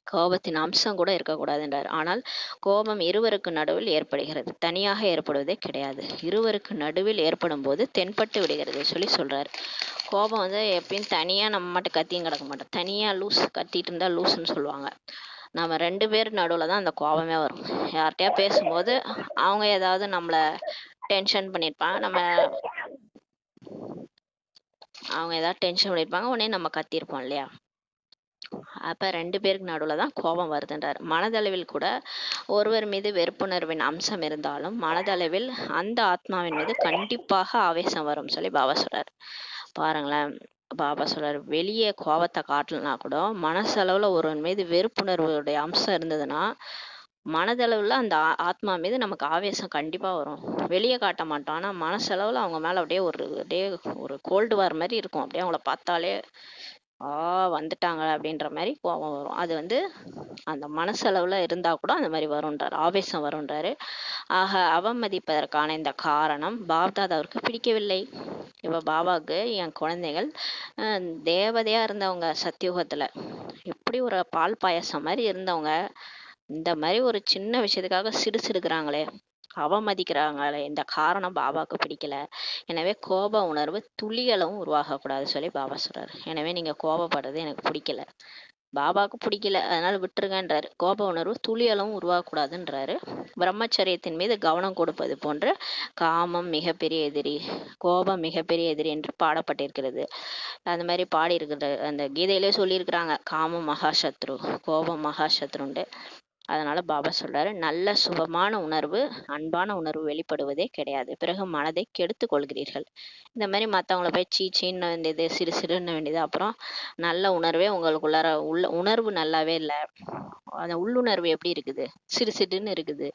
கோபத்தின் அம்சம் கூட இருக்கக்கூடாதுன்றார். ஆனால் கோபம் இருவருக்கு நடுவில் ஏற்படுகிறது, தனியாக ஏற்படுவதே கிடையாது. இருவருக்கு நடுவில் ஏற்படும் போது தென்பட்டு விடுகிறது சொல்லி சொல்றாரு. கோபம் எப்பயும் தனியா நம்ம மட்டும் கத்தியும் கிடக்க மாட்டோம். தனியா லூஸ் கத்திட்டு இருந்தா லூஸ்ன்னு சொல்லுவாங்க. நம்ம 2 பேர் நடுவுல தான் அந்த கோபமே வரும். யார்கிட்டயா பேசும்போது அவங்க ஏதாவது நம்மள டென்ஷன் பண்ணியிருப்பாங்க, அவங்க ஏதாவது டென்ஷன் பண்ணியிருப்பாங்க, உடனே நம்ம கத்திருப்போம் இல்லையா? அப்ப 2 பேருக்கு நடுவுல தான் கோபம் வருதுன்றார். மனதளவில் கூட ஒருவர் மீது வெறுப்புணர்வின் அம்சம் இருந்தாலும் மனதளவில் அந்த ஆத்மாவின் மீது கண்டிப்பாக ஆவேசம் வரும் சொல்லி பாபா சொல்றாரு. பாருங்களேன், பாபா சொல்றாரு, வெளியே கோபத்தை காட்டலனா கூட மனசளவுல ஒருவன் மீது வெறுப்புணர்வுடைய அம்சம் இருந்ததுன்னா மனதளவுல அந்த ஆத்மா மீது நமக்கு ஆவேசம் கண்டிப்பா வரும். வெளியே காட்ட மாட்டோம், ஆனா மனசளவுல அவங்க மேல அப்படியே ஒரு கோல்டு வார் மாதிரி இருக்கும். அப்படியே அவங்கள பார்த்தாலே வந்துட்டாங்க அப்படின்ற மாதிரி கோபம் வரும். அது அந்த மனசளவுல இருந்தா கூட அந்த மாதிரி வரும்ன்றாரு, ஆவேசம் வரும்ன்றாரு. ஆக அவமதிப்பதற்கான இந்த காரணம் பாப்தாதாவிற்கு பிடிக்கவில்லை. இப்ப பாபாவுக்கு என் குழந்தைகள் தேவதையா இருந்தவங்க சத்தியுகத்துல, எப்படி ஒரு பால் பாயசம் மாதிரி இருந்தவங்க இந்த மாதிரி ஒரு சின்ன விஷயத்துக்காக சிடுசிடுக்கிறாங்களே, அவமதிக்கிறாங்களே, இந்த காரணம் பாபாவுக்கு பிடிக்கல. எனவே கோப உணர்வு துளிகளும் உருவாகக்கூடாது சொல்லி பாபா சொல்றாரு. எனவே நீங்க கோபப்படுறது எனக்கு பிடிக்கல, பாபாவுக்கு பிடிக்கல, அதனால விட்டுருங்கன்றாரு. கோப உணர்வு துளிகளும் உருவாகக்கூடாதுன்றாரு. பிரம்மச்சரியத்தின் மீது கவனம் கொடுப்பது போன்று காமம் மிகப்பெரிய எதிரி, கோபம் மிகப்பெரிய எதிரி என்று பாடப்பட்டிருக்கிறது. அந்த மாதிரி பாடி இருக்கிற அந்த கீதையிலே சொல்லியிருக்கிறாங்க, காமம் மகாசத்ரு, கோபம் மகாசத்ருண்டு. அதனால பாபா சொல்றாரு, நல்ல சுபமான உணர்வு, அன்பான உணர்வு வெளிப்படுவதே கிடையாது, பிறகு மனதை கெடுத்து கொள்கிறீர்கள். இந்த மாதிரி மற்றவங்கள போய் சீன்னு வேண்டியது, சிறு சிறுன்னு வேண்டியது, அப்புறம் நல்ல உணர்வே உங்களுக்குள்ளார உணர்வு நல்லாவே இல்லை. அந்த உள்ளுணர்வு எப்படி இருக்குது? சிறு சிறுன்னு இருக்குது.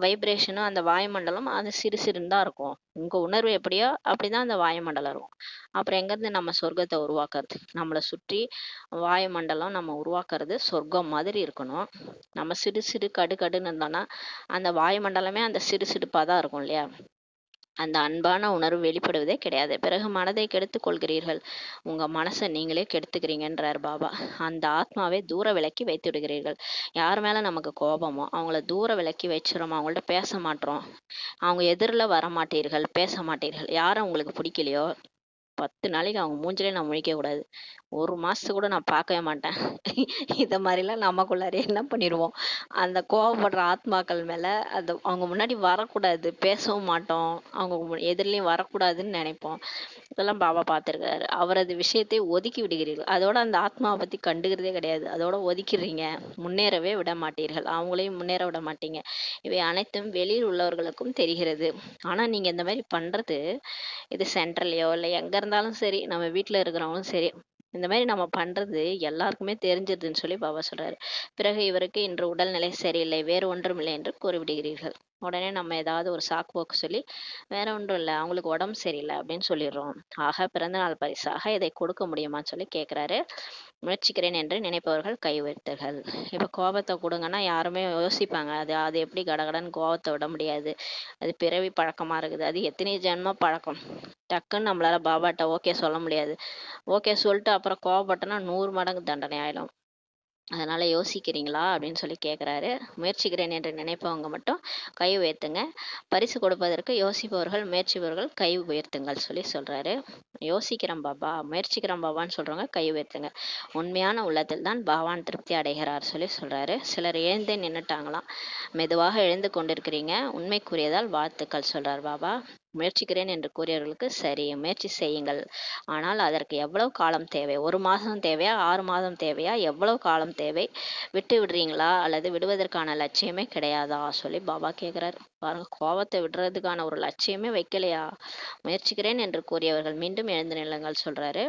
வைப்ரேஷனும் அந்த வாயுமண்டலம் அது சிறு சிறுன்னு தான் இருக்கும். உங்க உணர்வு எப்படியோ அப்படிதான் அந்த வாயுமண்டலம் இருக்கும். அப்புறம் எங்கிருந்து நம்ம சொர்க்கத்தை உருவாக்குறது? நம்மளை சுற்றி வாயுமண்டலம் நம்ம உருவாக்குறது சொர்க்கம் மாதிரி இருக்கணும். நம்ம சிறு சிறு கடுன்னு இருந்தோம்னா அந்த வாயுமண்டலமே அந்த சிறு சிறுப்பா தான் இருக்கும் இல்லையா? அந்த அன்பான உணர்வு வெளிப்படுவதே கிடையாது. பிறகு மனதை கெடுத்துக் கொள்கிறீர்கள். உங்க மனசை நீங்களே கெடுத்துக்கிறீங்கன்றார் பாபா. அந்த ஆத்மாவை தூர விலக்கி வைத்து விடுகிறீர்கள். யார் மேல நமக்கு கோபமோ அவங்கள தூர விலக்கி வச்சிரோமோ, அவங்கள்ட்ட பேச மாட்டோம், அவங்க எதிரில் வர மாட்டீர்கள், பேச மாட்டீர்கள். யாரை உங்களுக்கு பிடிக்கலையோ 10 நாளைக்கு அவங்க மூஞ்சிலே நான் முழிக்க கூடாது. 1 மாசத்துக்கு கூட நான் பார்க்கவே மாட்டேன். இத மாரிலாம் நமக்குள்ளாரே என்ன பண்ணிருவோம், அந்த கோவப்படுற ஆத்மாக்கள் மேல அவங்க முன்னாடி வரக்கூடாது, பேசவும் மாட்டோம். அவங்க எதிர்லயும் வரக்கூடாதுன்னு நினைப்போம். இதெல்லாம் பாபா பார்த்துருக்காரு. அவரது விஷயத்தை ஒதுக்கி விடுகிறீர்கள். அதோட அந்த ஆத்மாவை பத்தி கண்டுக்கிறதே கிடையாது. அதோட ஒதுக்கிடுறீங்க. முன்னேறவே விட மாட்டீர்கள். அவங்களையும் முன்னேற விட மாட்டீங்க. இவை அனைத்தும் வெளியில் உள்ளவர்களுக்கும் தெரிகிறது. ஆனா நீங்க இந்த மாதிரி பண்றது, இது சென்ட்ரல்லையோ இல்லை எங்க இருந்தாலும் சரி, நம்ம வீட்டில் இருக்கிறவங்களும் சரி, இந்த மாதிரி நம்ம பண்றது எல்லாருக்குமே தெரிஞ்சிருதுன்னு சொல்லி பாபா சொல்றாரு. பிறகு இவருக்கு இன்று உடல்நிலை சரியில்லை, வேறு ஒன்றும் இல்லை என்று கூறிவிடுகிறீர்கள். உடனே நம்ம ஏதாவது ஒரு சாக்கு போக்கு சொல்லி வேற ஒன்றும் இல்லை, அவங்களுக்கு உடம்பு சரியில்லை அப்படின்னு சொல்லிடுறோம். ஆக பிறந்த நாள் பரிசாக இதை கொடுக்க முடியுமான்னு சொல்லி கேட்குறாரு. முயற்சிக்கிறேன் என்று நினைப்பவர்கள் கை உயர்த்துகள். இப்போ கோபத்தை கொடுங்கன்னா யாருமே யோசிப்பாங்க, அது அது எப்படி கடகடன்னு கோபத்தை விட முடியாது, அது பிறவி பழக்கமா இருக்குது, அது எத்தனை ஜென்ம பழக்கம், டக்குன்னு நம்மளால பாபாட்ட ஓகே சொல்ல முடியாது. ஓகே சொல்லிட்டு அப்புறம் கோவப்பட்டோன்னா 100 மடங்கு தண்டனை ஆயிடும். அதனால யோசிக்கிறீங்களா அப்படின்னு சொல்லி கேட்குறாரு. முயற்சிக்கிறேன் என்று நினைப்பவங்க மட்டும் கை உயர்த்துங்க. பரிசு கொடுப்பதற்கு யோசிப்பவர்கள் முயற்சிப்பவர்கள் கை உயர்த்துங்கள் சொல்லி சொல்றாரு. யோசிக்கிறோம் பாபா, முயற்சிக்கிறோம் பாபான்னு சொல்றவங்க கை உயர்த்துங்க. உண்மையான உள்ளத்தில் தான் பகவான் திருப்தி அடைகிறார் சொல்லி சொல்றாரு. சிலர் எழுந்தே நின்னுட்டாங்களாம். மெதுவாக எழுந்து கொண்டிருக்கிறீங்க, உண்மைக்குரியதால் வாழ்த்துக்கள் சொல்றார் பாபா. முயற்சிக்கிறேன் என்று கூறியவர்களுக்கு சரி, முயற்சி செய்யுங்கள். ஆனால் அதற்கு எவ்வளவு காலம் தேவை? 1 மாதம் தேவையா, 6 மாதம் தேவையா, எவ்வளவு காலம் தேவை? விட்டு விடுறீங்களா அல்லது விடுவதற்கான லட்சியமே கிடையாதா சொல்லி பாபா கேட்குறாரு. பாருங்க, கோபத்தை விடுறதுக்கான ஒரு லட்சியமே வைக்கலையா? முயற்சிக்கிறேன் என்று கூறியவர்கள் மீண்டும் எழுந்து நில்லுங்கள் சொல்றாரு.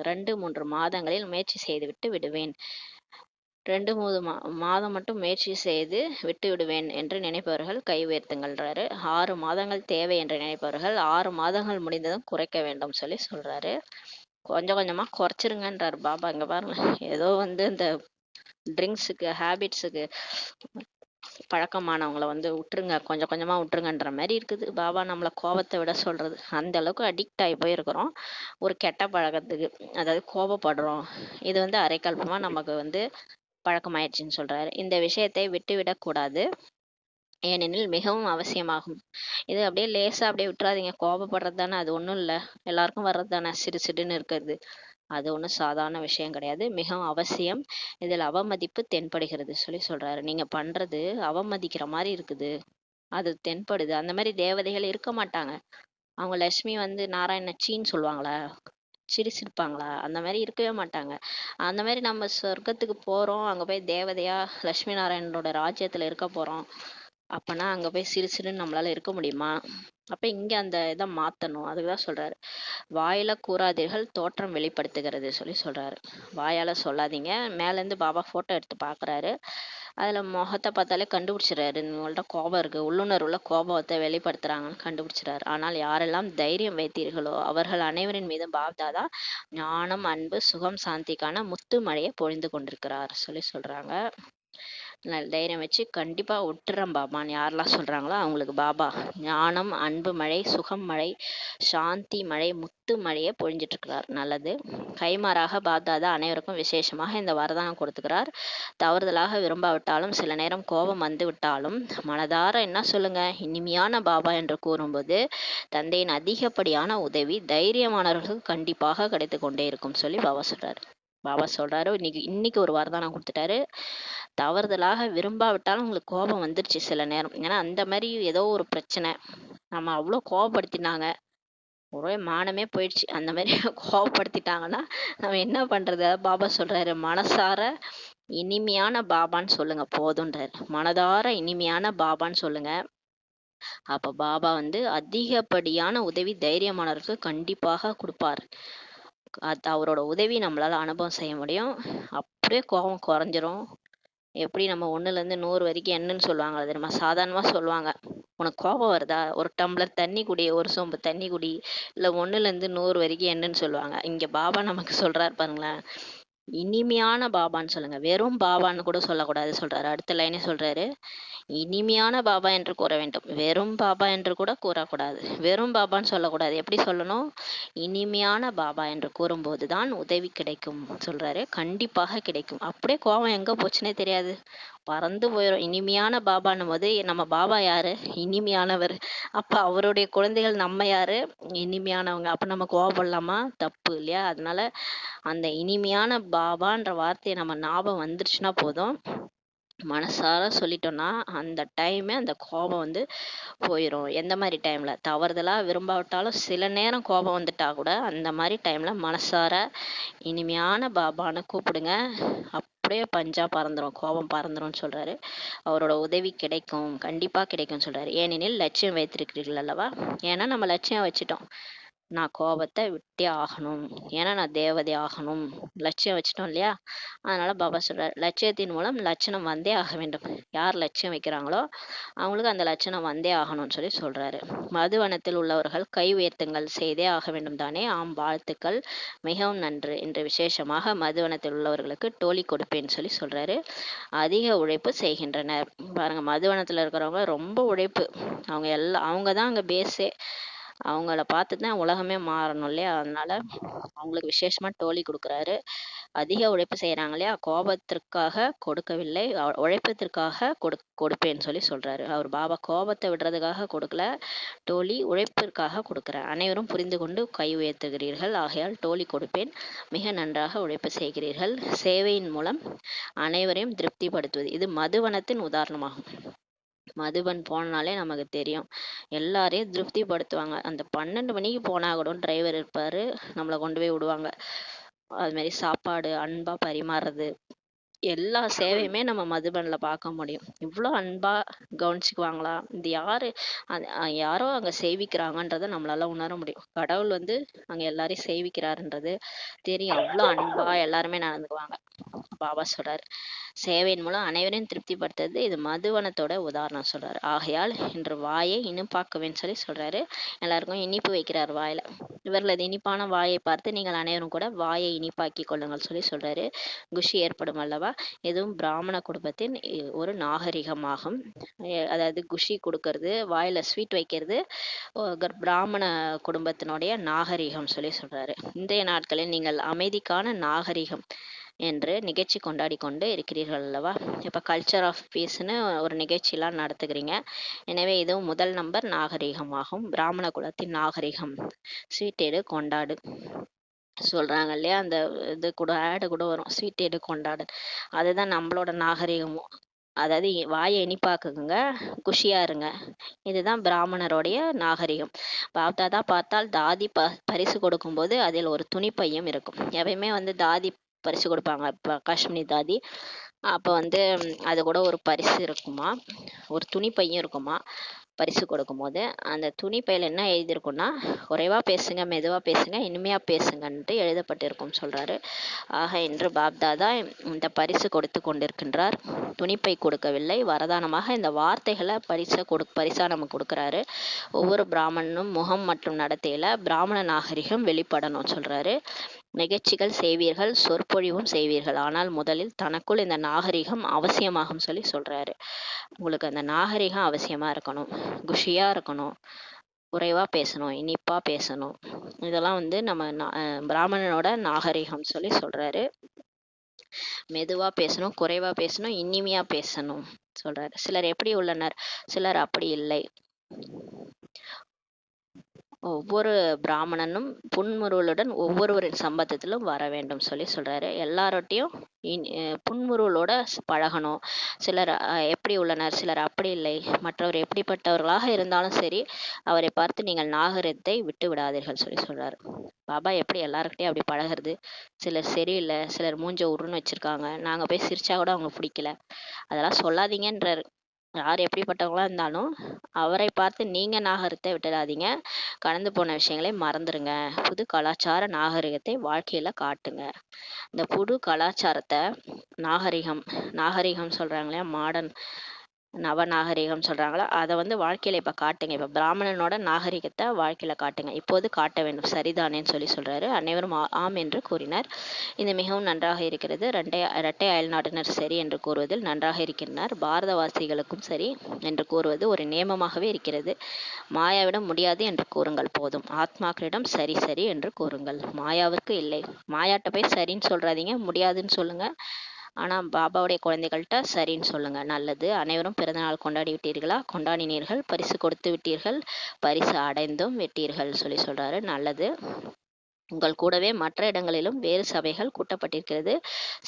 2-3 மாதங்களில் முயற்சி செய்துவிட்டு விடுவேன். 2-3 மாதம் மட்டும் முயற்சி செய்து விட்டு விடுவேன் என்று நினைப்பவர்கள் கை உயர்த்துங்கள்ன்றாரு. 6 மாதங்கள் தேவை என்று நினைப்பவர்கள் 6 மாதங்கள் முடிந்ததும் குறைக்க வேண்டும் சொல்லி சொல்றாரு. கொஞ்சம் கொஞ்சமா குறைச்சிருங்கன்றாரு பாபா. இங்க பாருங்க, ஏதோ இந்த ட்ரிங்க்ஸுக்கு ஹேபிட்ஸுக்கு பழக்கமானவங்கள விட்டுருங்க, கொஞ்சம் கொஞ்சமா விட்டுருங்கன்ற மாதிரி இருக்குது பாபா நம்மளை கோபத்தை விட சொல்றது. அந்த அளவுக்கு அடிக்ட் ஆகி போயிருக்கிறோம் ஒரு கெட்ட பழக்கத்துக்கு, அதாவது கோபப்படுறோம். இது அரைக்கல்பமா நமக்கு பழக்கமாயிடுச்சுன்னு சொல்றாரு. இந்த விஷயத்தை விட்டுவிடக்கூடாது, ஏனெனில் மிகவும் அவசியமாகும். இது அப்படியே லேசா அப்படியே விட்டுறாதீங்க. கோபப்படுறது தானே, அது ஒன்றும் இல்லை, எல்லாருக்கும் வர்றது தானே சிடு சிடுன்னு இருக்கிறது. அது ஒன்றும் சாதாரண விஷயம் கிடையாது, மிகவும் அவசியம். இதில் அவமதிப்பு தென்படுகிறது சொல்லி சொல்றாரு. நீங்க பண்றது அவமதிக்கிற மாதிரி இருக்குது, அது தென்படுது. அந்த மாதிரி தேவதைகள் இருக்க மாட்டாங்க. அவங்க லட்சுமி நாராயணச்சின்னு சொல்லுவாங்களா, சிரிச்சிருப்பாங்களா? அந்த மாதிரி இருக்கவே மாட்டாங்க. அந்த மாதிரி நம்ம சொர்க்கத்துக்கு போறோம், அங்க போய் தேவதையா லட்சுமி நாராயணனோட ராஜ்யத்துல இருக்க போறோம். அப்பனா அங்க போய் சிறு சிறுன்னு நம்மளால இருக்க முடியுமா? அப்ப இங்க அந்த இதை மாத்தணும். அதுக்குதான் சொல்றாரு, வாயில கூறாதீர்கள், தோற்றம் வெளிப்படுத்துகிறது சொல்லி சொல்றாரு. வாயால சொல்லாதீங்க. மேல இருந்து பாபா போட்டோ எடுத்து பாக்குறாரு. அதுல முகத்தை பார்த்தாலே கண்டுபிடிச்சிடறாரு, உங்கள்ட்ட கோபம் இருக்கு, உள்ளுணர்வுல கோபத்தை வெளிப்படுத்துறாங்கன்னு கண்டுபிடிச்சிடறாரு. ஆனால் யாரெல்லாம் தைரியம் வைத்தீர்களோ அவர்கள் அனைவரின் மீதும் பாப்தாதா ஞானம், அன்பு, சுகம், சாந்திக்கான முத்து மழையை பொழிந்து கொண்டிருக்கிறார் சொல்லி சொல்றாங்க. தைரியம் வச்சு கண்டிப்பா விட்டுறேன் பாபான்னு யாரெல்லாம் சொல்றாங்களோ அவங்களுக்கு பாபா ஞானம், அன்பு மழை, சுகம் மழை, சாந்தி மழை, முத்து மழையை பொழிஞ்சிட்டு இருக்கிறார். நல்லது. கைமாறாக பாப்தாதா அனைவருக்கும் விசேஷமாக இந்த வரதானம் கொடுத்துக்கிறார். தவறுதலாக விரும்பாவிட்டாலும் சில நேரம் கோபம் வந்து விட்டாலும் மனதார என்ன சொல்லுங்க, இனிமையான பாபா என்று கூறும்போது தந்தையின் அதிகப்படியான உதவி தைரியமானவர்களுக்கு கண்டிப்பாக கிடைத்து கொண்டே இருக்கும் சொல்லி பாபா சொல்றாரு. பாபா சொல்றாரு, இன்னைக்கு ஒரு வரதானம் கொடுத்துட்டாரு. தவறுதலாக விரும்பாவிட்டாலும் உங்களுக்கு கோபம் வந்துருச்சு சில நேரம், ஏன்னா அந்த மாதிரி ஏதோ ஒரு பிரச்சனை, நம்ம அவ்வளோ கோபப்படுத்தினாங்க, ஒரே மானமே போயிடுச்சு, அந்த மாதிரி கோபப்படுத்திட்டாங்கன்னா நம்ம என்ன பண்றது? பாபா சொல்றாரு, மனசார இனிமையான பாபான்னு சொல்லுங்க போதுன்றாரு. மனதார இனிமையான பாபான்னு சொல்லுங்க. அப்ப பாபா அதிகப்படியான உதவி தைரியமானவருக்கு கண்டிப்பாக கொடுப்பார். அது அவரோட உதவி நம்மளால அனுபவம் செய்ய முடியும். அப்படியே கோபம் குறைஞ்சிரும். எப்படி நம்ம 1லேருந்து 100 வரைக்கும் என்னன்னு சொல்லுவாங்க தெரியுமா? சாதாரணமா சொல்லுவாங்க, உனக்கு கோபம் வருதா, ஒரு டம்ளர் தண்ணி குடி, ஒரு சொம்பு தண்ணி குடி, இல்ல 1லேருந்து 100 வரைக்கும் என்னன்னு சொல்லுவாங்க. இங்க பாபா நமக்கு சொல்றாரு பாருங்களேன், இனிமையான பாபான்னு சொல்லுங்க. வெறும் பாபான்னு கூட சொல்லக்கூடாது சொல்றாரு. அடுத்த லைனே சொல்றாரு, இனிமையான பாபா என்று கூற வேண்டும். வெறும் பாபா என்று கூட கூறக்கூடாது. வெறும் பாபான்னு சொல்லக்கூடாது. எப்படி சொல்லணும்? இனிமையான பாபா என்று கூறும்போது தான் உதவி கிடைக்கும் சொல்றாரு. கண்டிப்பாக கிடைக்கும். அப்படியே கோபம் எங்க போச்சுன்னே தெரியாது, பறந்து போயிடும். இனிமையான பாபான்னும் போது நம்ம பாபா யாரு? இனிமையானவர். அப்ப அவருடைய குழந்தைகள் நம்ம யாரு? இனிமையானவங்க. அப்ப நம்ம கோவப்படலாமா? தப்பு இல்லையா? அதனால அந்த இனிமையான பாபான்ற வார்த்தையை நம்ம ஞாபகம் வந்துருச்சுன்னா போதும், மனசார சொல்லிட்டோம்னா அந்த டைமே அந்த கோபம் வந்து போயிடும். எந்த மாதிரி டைம்ல? தவறுதலா விரும்பாவிட்டாலும் சில நேரம் கோபம் வந்துட்டா கூட அந்த மாதிரி டைம்ல மனசார இனிமையான பாபான்னு கூப்பிடுங்க. அப்படியே பஞ்சா பறந்துரும், கோபம் பறந்துரும்னு சொல்றாரு. அவரோட உதவி கிடைக்கும், கண்டிப்பா கிடைக்கும்னு சொல்றாரு. ஏனெனில் லட்சியம் வைத்திருக்கிறீர்கள் அல்லவா? ஏன்னா நம்ம லட்சியம் வச்சுட்டோம், நான் கோபத்தை விட்டே ஆகணும், ஏன்னா நான் தேவதை ஆகணும், லட்சியம் வச்சிட்டோம் இல்லையா? அதனால பாபா சொல்றாரு, லட்சியத்தின் மூலம் லட்சணம் வந்தே ஆக வேண்டும். யார் லட்சியம் வைக்கிறாங்களோ அவங்களுக்கு அந்த லட்சணம் வந்தே ஆகணும்னு சொல்லி சொல்றாரு. மதுவனத்தில் உள்ளவர்கள் கை உயர்த்துங்கள், செய்தே ஆக வேண்டும் தானே? ஆம், வாழ்த்துக்கள், மிகவும் நன்று. இன்று விசேஷமாக மதுவனத்தில் உள்ளவர்களுக்கு டோலி கொடுப்பேன்னு சொல்லி சொல்றாரு. அதிக உழைப்பு செய்கின்றனர். பாருங்க, மதுவனத்தில் இருக்கிறவங்க ரொம்ப உழைப்பு. அவங்க தான் அங்கே பேஸே. அவங்கள பார்த்து தான் உலகமே மாறணும் இல்லையா? அதனால அவங்களுக்கு விசேஷமா டோலி கொடுக்குறாரு. அதிக உழைப்பு செய்யறாங்க இல்லையா? கோபத்திற்காக கொடுக்கவில்லை, உழைப்பதற்காக கொடுப்பேன்னு சொல்லி சொல்றாரு. அவர் பாபா கோபத்தை விடுறதுக்காக கொடுக்கல, டோலி உழைப்பிற்காக கொடுக்குறார். அனைவரும் புரிந்து கொண்டு கை உயர்த்துகிறீர்கள், ஆகையால் டோலி கொடுப்பேன். மிக நன்றாக உழைப்பு செய்கிறீர்கள். சேவையின் மூலம் அனைவரையும் திருப்திப்படுத்துவது, இது மதுவனத்தின் உதாரணமாகும். மதுபன் போனாலே நமக்கு தெரியும், எல்லாரையும் திருப்திப்படுத்துவாங்க. அந்த 12 மணிக்கு போனா கூட டிரைவர் இருப்பாரு, நம்மளை கொண்டு போய் விடுவாங்க. அது மாதிரி சாப்பாடு அன்பா பரிமாறுறது, எல்லா சேவையுமே நம்ம மதுபன்ல பார்க்க முடியும். இவ்வளோ அன்பா கவனிச்சுக்குவாங்களா? இது யாரு? யாரோ அங்க சேவிக்கிறாங்கன்றத நம்மளால உணர முடியும். கடவுள் வந்து அங்க எல்லாரையும் சேவிக்கிறாருன்றது தெரியும். அவ்வளோ அன்பா எல்லாருமே நடந்துக்குவாங்க. பாபா சொல்றாரு, சேவையின் மூலம் அனைவரையும் திருப்திப்படுத்துறது, இது மதுவனத்தோட உதாரணம் சொல்றாரு. ஆகையால் இன்று வாயை இனிப்பாக்குவேன்னு சொல்லி சொல்றாரு. எல்லாருக்கும் இனிப்பு வைக்கிறார் வாயில. இவர்களது இனிப்பான வாயை பார்த்து நீங்கள் அனைவரும் கூட வாயை இனிப்பாக்கி கொள்ளுங்கள் சொல்லி சொல்றாரு. குஷி ஏற்படும் அல்லவா? இதுவும் பிராமண குடும்பத்தின் ஒரு நாகரிகமாகும். அதாவது குஷி கொடுக்கறது, வாயில ஸ்வீட் வைக்கிறது பிராமண குடும்பத்தினுடைய நாகரிகம் சொல்லி சொல்றாரு. இன்றைய நாட்களில் நீங்கள் அமைதிக்கான நாகரிகம் என்று நிகழ்ச்சி கொண்டாடி கொண்டு இருக்கிறீர்கள் அல்லவா? இப்போ கல்ச்சர் ஆஃப் பீஸ்னு ஒரு நிகழ்ச்சியெல்லாம் நடத்துகிறீங்க. எனவே இதுவும் முதல் நம்பர் நாகரிகமாகும். பிராமண குலத்தின் நாகரிகம், ஸ்வீட் எடு கொண்டாடு சொல்றாங்க இல்லையா? அந்த இது கூட ஆடு கூட வரும், ஸ்வீட் எடு கொண்டாடு. அதுதான் நம்மளோட நாகரிகமும். அதாவது வாயை இனிப்பாக்குங்க, குஷியா இருங்க. இதுதான் பிராமணருடைய நாகரிகம். பாப்தாதா பார்த்தால் தாதி பரிசு கொடுக்கும்போது அதில் ஒரு துணிப்பையும் இருக்கும். எப்பயுமே வந்து தாதி பரிசு கொடுப்பாங்க, இப்போ காஷ்மீரி தாதி. அப்போ வந்து அது கூட ஒரு பரிசு இருக்குமா, ஒரு துணிப்பையும் இருக்குமா. பரிசு கொடுக்கும்போது அந்த துணிப்பையில் என்ன எழுதியிருக்குன்னா, குறைவா பேசுங்க, மெதுவா பேசுங்க, இனிமையா பேசுங்கன்ட்டு எழுதப்பட்டிருக்கும் சொல்றாரு. ஆக இன்று பாப்தாதா இந்த பரிசு கொடுத்து கொண்டிருக்கின்றார். துணிப்பை கொடுக்கவில்லை, வரதானமாக இந்த வார்த்தைகளை பரிசா நமக்கு கொடுக்குறாரு. ஒவ்வொரு பிராமணனும் முகம் மற்றும் நடத்தையில பிராமண நாகரிகம் வெளிப்படணும் சொல்றாரு. நிகழ்ச்சிகள் செய்வீர்கள், சொற்பொழிவும் செய்வீர்கள், ஆனால் முதலில் தனக்குள் இந்த நாகரிகம் அவசியமாகும் சொல்லி சொல்றாரு. உங்களுக்கு அந்த நாகரிகம் அவசியமா இருக்கணும், குஷியா இருக்கணும், குறைவா பேசணும், இனிப்பா பேசணும். இதெல்லாம் வந்து நம்ம பிராமணனோட நாகரிகம் சொல்லி சொல்றாரு. மெதுவா பேசணும், குறைவா பேசணும், இனிமையா பேசணும் சொல்றாரு. சிலர் எப்படி உள்ளனர், சிலர் அப்படி இல்லை. ஒவ்வொரு பிராமணனும் புன்முறுவலுடன் ஒவ்வொருவரின் சம்பந்தத்திலும் வர வேண்டும் சொல்லி சொல்றாரு. எல்லார்ட்டையும் புன்முறுவலோட பழகணும். சிலர் எப்படி உள்ளனர், சிலர் அப்படி இல்லை. மற்றவர் எப்படிப்பட்டவர்களாக இருந்தாலும் சரி, அவரை பார்த்து நீங்கள் நாகரிகத்தை விட்டு விடாதீர்கள் சொல்லி சொல்றாரு. பாபா எப்படி எல்லாருக்கிட்டையும் அப்படி பழகிறது? சிலர் சரியில்லை, சிலர் மூஞ்ச உருன்னு வச்சிருக்காங்க, நாங்க போய் சிரிச்சா கூட அவங்க பிடிக்கல, அதெல்லாம் சொல்லாதீங்கன்றாரு. யார் எப்படிப்பட்டவங்களா இருந்தாலும் அவரை பார்த்து நீங்க நாகரிகத்தை விட்டுடாதீங்க, கடந்து போன விஷயங்களை மறந்துடுங்க, புது கலாச்சார நாகரிகத்தை வாழ்க்கையில காட்டுங்க. இந்த புது கலாச்சாரத்தை நாகரிகம் சொல்றாங்க இல்லையா, மாடர்ன், நவநாகரிகம் சொல்கிறாங்களோ அதை வந்து வாழ்க்கையில் இப்போ காட்டுங்க. இப்போ பிராமணனோட நாகரிகத்தை வாழ்க்கையில் காட்டுங்க, இப்போது காட்ட வேண்டும், சரிதானேன்னு சொல்கிறாரு. அனைவரும் ஆம் என்று கூறினார். இது மிகவும் நன்றாக இருக்கிறது. இரட்டை அயல்நாட்டினர் சரி என்று கூறுவதில் நன்றாக இருக்கின்றனர். பாரதவாசிகளுக்கும் சரி என்று கூறுவது ஒரு நியமமாகவே இருக்கிறது. மாயாவிடம் முடியாது என்று கூறுங்கள் போதும். ஆத்மாக்களிடம் சரி சரி என்று கூறுங்கள். மாயாவிற்கு இல்லை. மாயாட்ட போய் சரின்னு சொல்றாதீங்க, முடியாதுன்னு சொல்லுங்க. ஆனால் பாபாவுடைய குழந்தைகள்கிட்ட சரின்னு சொல்லுங்க. நல்லது. அனைவரும் பிறந்தநாள் கொண்டாடி விட்டீர்களா? கொண்டாடினீர்கள். பரிசு கொடுத்து விட்டீர்கள். பரிசு அடைந்தும் விட்டீர்கள் சொல்கிறாரு. நல்லது. உங்கள் கூடவே மற்ற இடங்களிலும் வேறு சபைகள் கூட்டப்பட்டிருக்கிறது.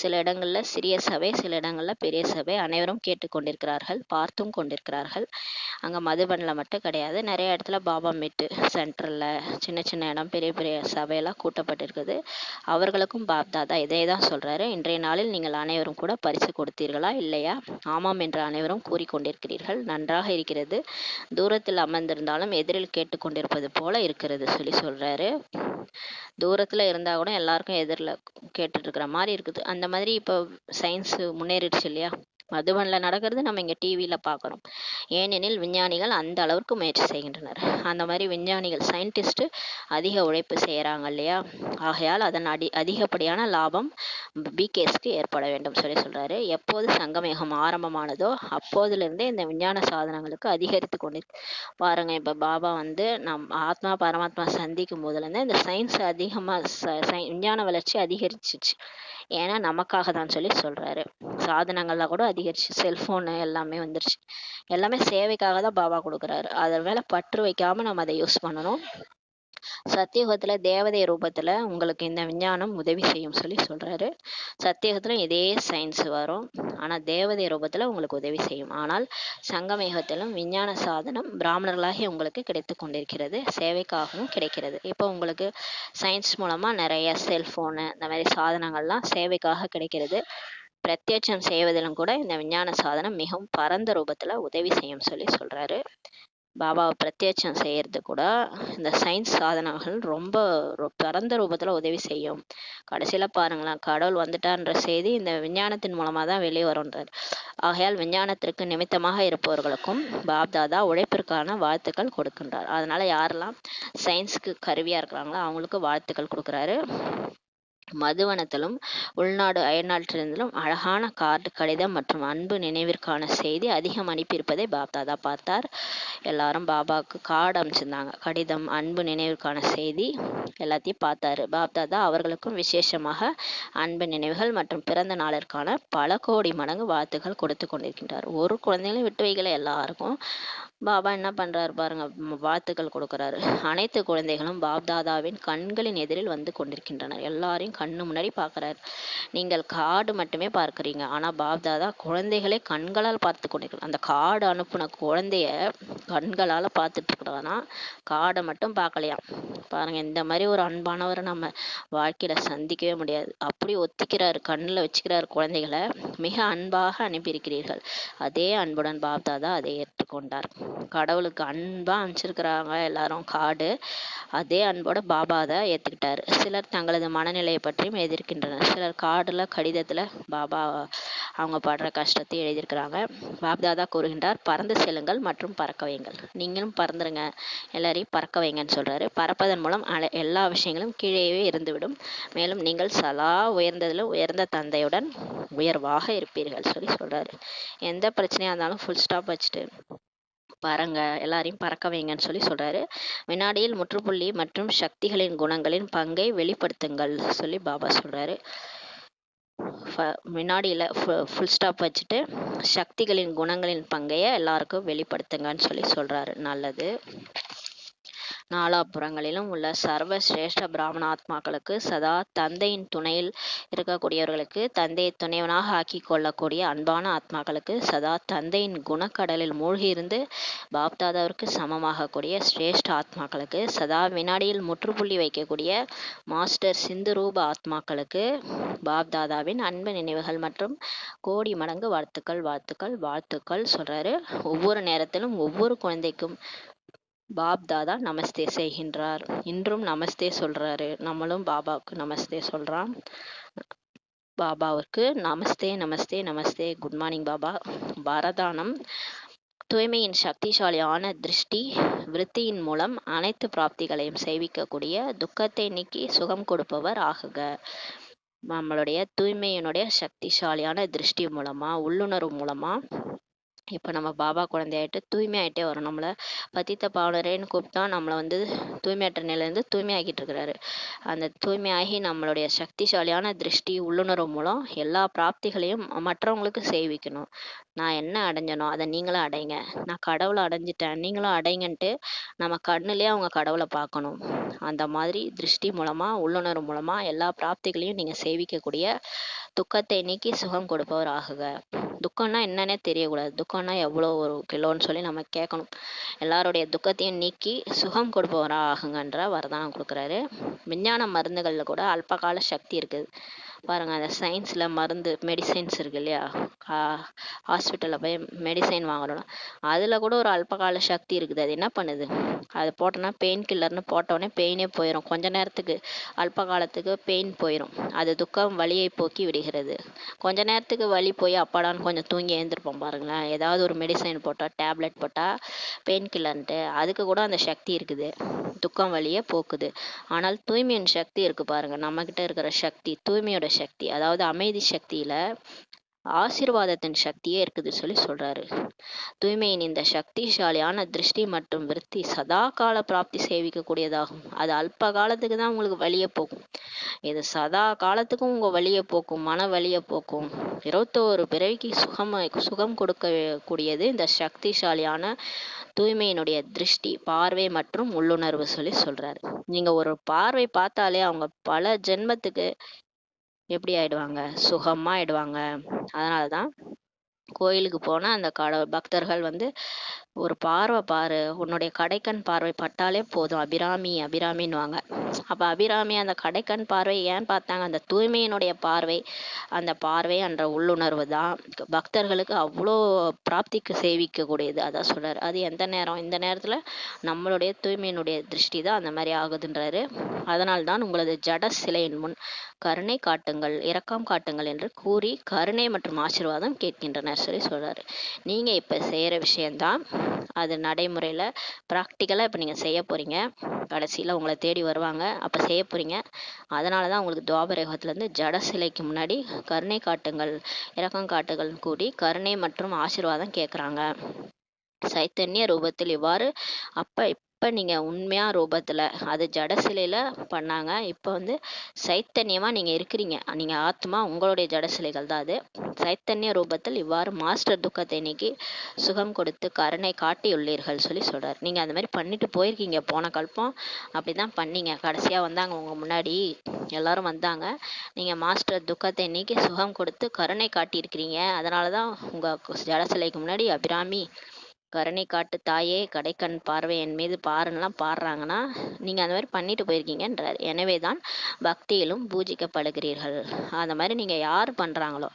சில இடங்களில் சிறிய சபை, சில இடங்களில் பெரிய சபை. அனைவரும் கேட்டுக்கொண்டிருக்கிறார்கள், பார்த்தும் கொண்டிருக்கிறார்கள். அங்கே மதுபனில் மட்டும் கிடையாது, நிறைய இடத்துல பாபா மீட்டு சென்டரில் சின்ன சின்ன இடம், பெரிய பெரிய சபையெல்லாம் கூட்டப்பட்டிருக்குது. அவர்களுக்கும் பாப்தாதா இதே தான் சொல்கிறாரு. இன்றைய நாளில் நீங்கள் அனைவரும் கூட பரிசு கொடுத்தீர்களா இல்லையா? ஆமாம் என்று அனைவரும் கூறிக்கொண்டிருக்கிறீர்கள். நன்றாக இருக்கிறது. தூரத்தில் அமர்ந்திருந்தாலும் எதிரில் கேட்டுக்கொண்டிருப்பது போல இருக்கிறது சொல்கிறாரு. தூரத்தில் இருந்தால் கூட எல்லாருக்கும் எதிரில் கேட்டுட்ருக்கிற மாதிரி இருக்குது. அந்த மாதிரி இப்போ சயின்ஸு முன்னேறிடுச்சு இல்லையா? மதுபனில் நடக்கிறது நம்ம இங்கே டிவியில் பார்க்குறோம். ஏனெனில் விஞ்ஞானிகள் அந்த அளவுக்கு முயற்சி செய்கின்றனர். அந்த மாதிரி விஞ்ஞானிகள், சயின்டிஸ்ட்டு அதிக உழைப்பு செய்கிறாங்க இல்லையா? ஆகையால் அதன் அதிகப்படியான லாபம் பிகேஸ்க்கு ஏற்பட வேண்டும் சொல்கிறாரு. எப்போது சங்கமேகம் ஆரம்பமானதோ அப்போதிலிருந்தே இந்த விஞ்ஞான சாதனங்களுக்கு அதிகரித்து கொண்டு பாருங்கள். இப்போ பாபா வந்து ஆத்மா பரமாத்மா சந்திக்கும் போதுலேருந்து இந்த சயின்ஸ் அதிகமாக விஞ்ஞான வளர்ச்சி அதிகரிச்சிச்சு. ஏன்னா நமக்காக தான் சொல்கிறாரு. சாதனங்கள்லாம் கூட அதிகரிச்சு, செல்ஃபோனு எல்லாமே வந்துருச்சு. எல்லாமே சேவைக்காக தான் பாபா கொடுக்குறாரு. அதன் மேலே பற்று வைக்காமல் நம்ம அதை யூஸ் பண்ணணும். சத்தியுகத்தில் தேவதை ரூபத்தில் உங்களுக்கு இந்த விஞ்ஞானம் உதவி செய்யும் சொல்கிறாரு. சத்தியுகத்தில் இதே சயின்ஸ் வரும், ஆனால் தேவதை ரூபத்தில் உங்களுக்கு உதவி செய்யும். ஆனால் சங்கமயுகத்திலும் விஞ்ஞான சாதனம் பிராமணர்களாகி உங்களுக்கு கிடைத்து கொண்டிருக்கிறது, சேவைக்காகவும் கிடைக்கிறது. இப்போ உங்களுக்கு சயின்ஸ் மூலமாக நிறைய செல்ஃபோனு இந்த மாதிரி சாதனங்கள்லாம் சேவைக்காக கிடைக்கிறது. பிரத்யட்சம் செய்வதிலும் கூட இந்த விஞ்ஞான சாதனம் மிகவும் பரந்த ரூபத்தில் உதவி செய்யும் சொல்கிறாரு. பாபாவை பிரத்யட்சம் செய்கிறது கூட இந்த சயின்ஸ் சாதனங்கள் ரொம்ப பரந்த ரூபத்தில் உதவி செய்யும். கடைசியில் பாருங்களேன், கடவுள் வந்துட்டான்ற செய்தி இந்த விஞ்ஞானத்தின் மூலமாக தான் வெளியே வரும்ன்றார். ஆகையால் விஞ்ஞானத்திற்கு நிமித்தமாக இருப்பவர்களுக்கும் பாப்தாதா உழைப்பிற்கான வாழ்த்துக்கள் கொடுக்கின்றார். அதனால் யாரெல்லாம் சயின்ஸுக்கு கருவியாக இருக்கிறாங்களோ அவங்களுக்கு வாழ்த்துக்கள் கொடுக்குறாரு. மதுவனத்திலும் உள்நாடு அயல்நாட்டிலிருந்தும் அழகான கார்டு, கடிதம் மற்றும் அன்பு நினைவிற்கான செய்தி அதிகம் அனுப்பியிருப்பதை பாப்தாதா பார்த்தார். எல்லாரும் பாபாவுக்கு கார்டு அனுப்பிச்சிருந்தாங்க, கடிதம், அன்பு நினைவிற்கான செய்தி எல்லாத்தையும் பார்த்தாரு. பாப்தாதா அவர்களுக்கும் விசேஷமாக அன்பு நினைவுகள் மற்றும் பிறந்த நாளிற்கான பல கோடி மடங்கு வாழ்த்துக்கள் கொடுத்து கொண்டிருக்கின்றார். ஒரு குழந்தைகளும் விட்டு வைக்கல, எல்லாருக்கும் பாபா என்ன பண்ணுறாரு பாருங்க, வாழ்த்துக்கள் கொடுக்குறாரு. அனைத்து குழந்தைகளும் பாப்தாதாவின் கண்களின் எதிரில் வந்து கொண்டிருக்கின்றனர். எல்லாரையும் கண்ணு முன்னாடி பார்க்குறாரு. நீங்கள் கார்டு மட்டுமே பார்க்குறீங்க, ஆனால் பாப்தாதா குழந்தைகளை கண்களால் பார்த்து கொண்டிருக்கிறார். அந்த கார்டு அனுப்புன குழந்தைய கண்களால் பார்த்துட்டு இருக்கிறானா, கார்டை மட்டும் பார்க்கலையாம். பாருங்க, இந்த மாதிரி ஒரு அன்பானவரை நம்ம வாழ்க்கையில் சந்திக்கவே முடியாது. அப்படி ஒத்திக்கிறாரு, கண்ணில் வச்சுக்கிறாரு குழந்தைகளை. மிக அன்பாக அனுப்பியிருக்கிறீர்கள். அதே அன்புடன் பாப்தாதா அதை ஏற்றுக்கொண்டார். கடவுளுக்கு அன்பா அனுப்பிச்சிருக்கிறாங்க எல்லாரும் கார்டு, அதே அன்போட பாபா அதை ஏற்றுக்கிட்டாரு. சிலர் தங்களது மனநிலையை பற்றியும் எழுதியிருக்கின்றனர். சிலர் கார்டில், கடிதத்தில் பாபா அவங்க படுற கஷ்டத்தை எழுதியிருக்கிறாங்க. பாப்தாதா கூறுகின்றார், பறந்து செல்லுங்கள் மற்றும் பறக்க வையுங்கள். நீங்களும் பறந்துருங்க, எல்லாரையும் பறக்க வைங்கன்னு சொல்கிறாரு. பறப்பதன் மூலம் எல்லா விஷயங்களும் கீழேயே இருந்துவிடும். மேலும் நீங்கள் சதா உயர்ந்ததிலும் உயர்ந்த தந்தையுடன் உயர்வாக இருப்பீர்கள் சொல்கிறாரு. எந்த பிரச்சனையாக இருந்தாலும் ஃபுல் ஸ்டாப் வச்சுட்டு பாருங்க, எல்லாரையும் பறக்க வைங்கன்னு சொல்கிறாரு. வினாடியில் முற்றுப்புள்ளி மற்றும் சக்திகளின் குணங்களின் பங்கை வெளிப்படுத்துங்கள் பாபா சொல்கிறாரு. வினாடியில் ஃபுல் ஸ்டாப் வச்சுட்டு சக்திகளின் குணங்களின் பங்கையை எல்லாருக்கும் வெளிப்படுத்துங்கன்னு சொல்கிறாரு. நல்லது. நாலாபுறங்களிலும் உள்ள சர்வ சிரேஷ்ட பிராமண ஆத்மாக்களுக்கு, சதா தந்தையின் துணையில் இருக்கக்கூடியவர்களுக்கு, தந்தையை துணைவனாக ஆக்கி கொள்ளக்கூடிய அன்பான ஆத்மாக்களுக்கு, சதா தந்தையின் குணக்கடலில் மூழ்கியிருந்து பாப்தாதாவிற்கு சமமாகக்கூடிய சிரேஷ்ட ஆத்மாக்களுக்கு, சதா வினாடியில் முற்றுப்புள்ளி வைக்கக்கூடிய மாஸ்டர் சிந்து ரூப ஆத்மாக்களுக்கு பாப்தாதாவின் அன்பு நினைவுகள் மற்றும் கோடி மடங்கு வாழ்த்துக்கள் வாழ்த்துக்கள் வாழ்த்துக்கள் சொல்கிறாரு. ஒவ்வொரு நேரத்திலும் ஒவ்வொரு குழந்தைக்கும் பாப்தாதா நமஸ்தே செய்கின்றார். இன்றும் நமஸ்தே சொல்கிறாரு. நம்மளும் பாபாவுக்கு நமஸ்தே சொல்கிறான். பாபாவிற்கு நமஸ்தே நமஸ்தே நமஸ்தே. Good morning Baba. வரதானம்: தூய்மையின் சக்திசாலியான திருஷ்டி விருத்தியின் மூலம் அனைத்து பிராப்திகளையும் செய்விக்கக்கூடிய, துக்கத்தை நீக்கி சுகம் கொடுப்பவர் ஆகுக. நம்மளுடைய தூய்மையினுடைய சக்திசாலியான திருஷ்டி மூலமா, உள்ளுணர்வு மூலமா இப்போ நம்ம பாபா குழந்தையாயிட்டு தூய்மையாயிட்டே வரும். நம்மளை பதித்த பாவனரேன்னு கூப்பிட்டா நம்மளை வந்து தூய்மையற்ற நிலையிலேருந்து தூய்மையாக்கிட்டு இருக்கிறாரு. அந்த தூய்மையாகி நம்மளுடைய சக்திசாலியான திருஷ்டி உள்ளுணர்வு மூலம் எல்லா பிராப்திகளையும் மற்றவங்களுக்கு செய்விக்கணும். நான் என்ன அடைஞ்சனோ அதை நீங்களும் அடைங்க, நான் கடவுளை அடைஞ்சிட்டேன் நீங்களும் அடைங்கன்ட்டு நம்ம கண்ணுலேயே அவங்க கடவுளை பார்க்கணும். அந்த மாதிரி திருஷ்டி மூலமாக, உள்ளுணர்வு மூலமாக எல்லா பிராப்திகளையும் நீங்கள் சேவிக்கக்கூடிய, துக்கத்தை நீக்கி சுகம் கொடுப்பவர் ஆகுக. துக்கம்னா என்னன்னே தெரியக்கூடாது. துக்கம்னா எவ்வளோ ஒரு கிலோன்னு சொல்லி நம்ம கேட்கணும். எல்லாருடைய துக்கத்தையும் நீக்கி சுகம் கொடுப்பவராக ஆகுங்கன்ற வரதானம் கொடுக்குறாரு. விஞ்ஞான மருந்துகளில் கூட அல்பகால சக்தி இருக்குது பாருங்கள். அந்த சயின்ஸில் மருந்து மெடிசைன்ஸ் இருக்கு இல்லையா, ஹாஸ்பிட்டலில் போய் மெடிசைன் வாங்குறோம், அதில் கூட ஒரு அல்பகால சக்தி இருக்குது. அது என்ன பண்ணுது, அது போட்டோன்னா பெயின் கில்லர்னு போட்டோடனே பெயினே போயிடும். கொஞ்ச நேரத்துக்கு, அல்ப காலத்துக்கு பெயின் போயிடும். அது துக்கம் வலியை போக்கி விடுகிறது. கொஞ்ச நேரத்துக்கு வலி போய் அப்பாடான்னு கொஞ்சம் தூங்கி எழுந்திருப்போம் பாருங்களேன். ஏதாவது ஒரு மெடிசைன் போட்டால், டேப்லெட் போட்டால் பெயின் கில்லர்ன்ட்டு, அதுக்கு கூட அந்த சக்தி இருக்குது, துக்கம் வலியை போக்குது. ஆனால் தூய்மையின் சக்தி இருக்குது பாருங்கள், நம்மக்கிட்ட இருக்கிற சக்தி, தூய்மையோட சக்தி, அதாவது அமைதி சக்தியில் ஆசீர்வாதத்தின் சக்தியே இருக்குது சொல்லி சொல்றாரு. தூய்மையின் இந்த சக்திசாலியான திருஷ்டி மற்றும் விருத்தி சதா கால பிராப்தி சேவிக்கக்கூடியதாகும். அது அல்ப காலத்துக்கு தான் உங்களுக்கு வலியை போக்கும், இது சதா காலத்துக்கும் உங்க வலியை போக்கும், மன வலியை போக்கும். 21 பிறவிக்கு சுகம் கொடுக்க கூடியது இந்த சக்திசாலியான தூய்மையினுடைய திருஷ்டி, பார்வை மற்றும் உள்ளுணர்வு சொல்லி சொல்றாரு. நீங்க ஒரு பார்வை பார்த்தாலே அவங்க பல ஜென்மத்துக்கு எப்படி ஆயிடுவாங்க, சுகமா ஆயிடுவாங்க. அதனாலதான் கோயிலுக்கு போனா அந்த பக்தர்கள் வந்து ஒரு பார்வை பாரு, உன்னுடைய கடைக்கண் பார்வை பட்டாலே போதும், அபிராமி அபிராமின்னுவாங்க. அப்போ அபிராமி அந்த கடைக்கண் பார்வை ஏன் பார்த்தாங்க, அந்த தூய்மையினுடைய பார்வை. அந்த பார்வை என்ற உள்ளுணர்வு தான் பக்தர்களுக்கு அவ்வளோ பிராப்திக்கு சேவிக்கக்கூடியது. அதான் சொல்றாரு. அது எந்த நேரம், இந்த நேரத்தில் நம்மளுடைய தூய்மையினுடைய திருஷ்டி தான் அந்த மாதிரி ஆகுதுன்றாரு. அதனால்தான் உங்களது ஜட சிலையின் முன் கருணை காட்டுங்கள், இரக்கம் காட்டுங்கள் என்று கூறி கருணை மற்றும் ஆசீர்வாதம் கேட்கின்றனர் சொல்லி சொல்றாரு. நீங்க இப்ப செய்யற விஷயம்தான் அது நடைமுறையில ப்ராக்டிக்கலா இப்ப நீங்க செய்ய போறீங்க. கடைசியில உங்களை தேடி வருவாங்க, அப்ப செய்ய போறீங்க. அதனாலதான் உங்களுக்கு துவாபர யுகத்துல இருந்து ஜட சிலைக்கு முன்னாடி கருணை காட்டுங்கள், இரக்கம் காட்டுகள்னு கூறி கருணை மற்றும் ஆசீர்வாதம் கேட்கறாங்க. சைத்தன்ய ரூபத்தில் இவ்வாறு இப்ப நீங்க உண்மையா ரூபத்துல, அது ஜட சிலையில பண்ணாங்க, இப்ப வந்து சைத்தன்யமா நீங்க இருக்கிறீங்க. நீங்க ஆத்மா, உங்களுடைய ஜட சிலைகள் தான் அது. சைத்தன்ய ரூபத்தில் இவ்வாறு மாஸ்டர் துக்கத்தை நீக்கி சுகம் கொடுத்து கருணை காட்டியுள்ளீர்கள் சொல்லி சொல்றாரு. நீங்க அந்த மாதிரி பண்ணிட்டு போயிருக்கீங்க. போன கல்பம் அப்படிதான் பண்ணீங்க. கடைசியா வந்தாங்க உங்க முன்னாடி எல்லாரும் வந்தாங்க. நீங்க மாஸ்டர் துக்கத்தை நீக்கி சுகம் கொடுத்து கருணை காட்டியிருக்கிறீங்க. அதனாலதான் உங்க ஜட சிலைக்கு முன்னாடி அபிராமி கருணை காட்டு தாயே, கடைக்கண் பார்வை என் மீது பாருன்னெலாம் பாடுறாங்கன்னா நீங்கள் அந்த மாதிரி பண்ணிட்டு போயிருக்கீங்கன்றார். எனவே தான் பக்தியிலும் பூஜிக்கப்படுகிறீர்கள். அந்த மாதிரி நீங்கள் யார் பண்ணுறாங்களோ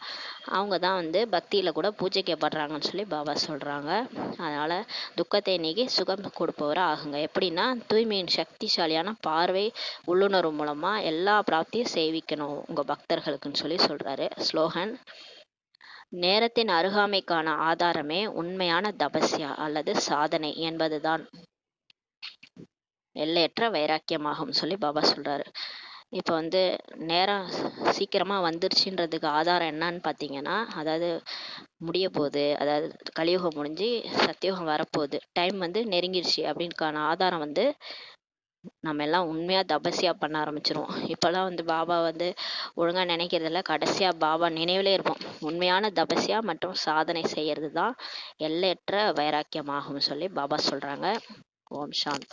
அவங்க தான் வந்து பக்தியில் கூட பூஜிக்கப்படுறாங்கன்னு சொல்லி பாபா சொல்கிறாங்க. அதனால் துக்கத்தை நீக்கி சுகம் கொடுப்பவராக ஆகுங்க. எப்படின்னா தூய்மையின் சக்திசாலியான பார்வை உள்ளுணர்வு மூலமாக எல்லா பிராப்தியும் சேவிக்கணும் உங்கள் பக்தர்களுக்குன்னு சொல்லி சொல்கிறாரு. ஸ்லோகன்: நேரத்தின் அருகாமைக்கான ஆதாரமே உண்மையான தபஸ்யா அல்லது சாதனை என்பதுதான் எல்லையற்ற வைராக்கியமாகும் சொல்லி பாபா சொல்றாரு. இப்போ வந்து நேரம் சீக்கிரமா வந்துருச்சுன்றதுக்கு ஆதாரம் என்னன்னு பார்த்தீங்கன்னா, அதாவது முடிய போகுது, அதாவது கலியுகம் முடிஞ்சு சத்தியுகம் வரப்போகுது, டைம் வந்து நெருங்கிடுச்சு அப்படின்னுக்கான ஆதாரம் வந்து நம்ம எல்லாம் உண்மையா தபஸ்யா பண்ண ஆரம்பிச்சிருவோம். இப்பெல்லாம் வந்து பாபா வந்து ஒழுங்கா நினைக்கிறதில்ல, கடைசியா பாபா நினைவிலே இருப்போம். உண்மையான தபஸ்யா மற்றும் சாதனை செய்யறது தான் எல்லையற்ற வைராக்கியமாகும் சொல்லி பாபா சொல்றாங்க. ஓம் சாந்தி.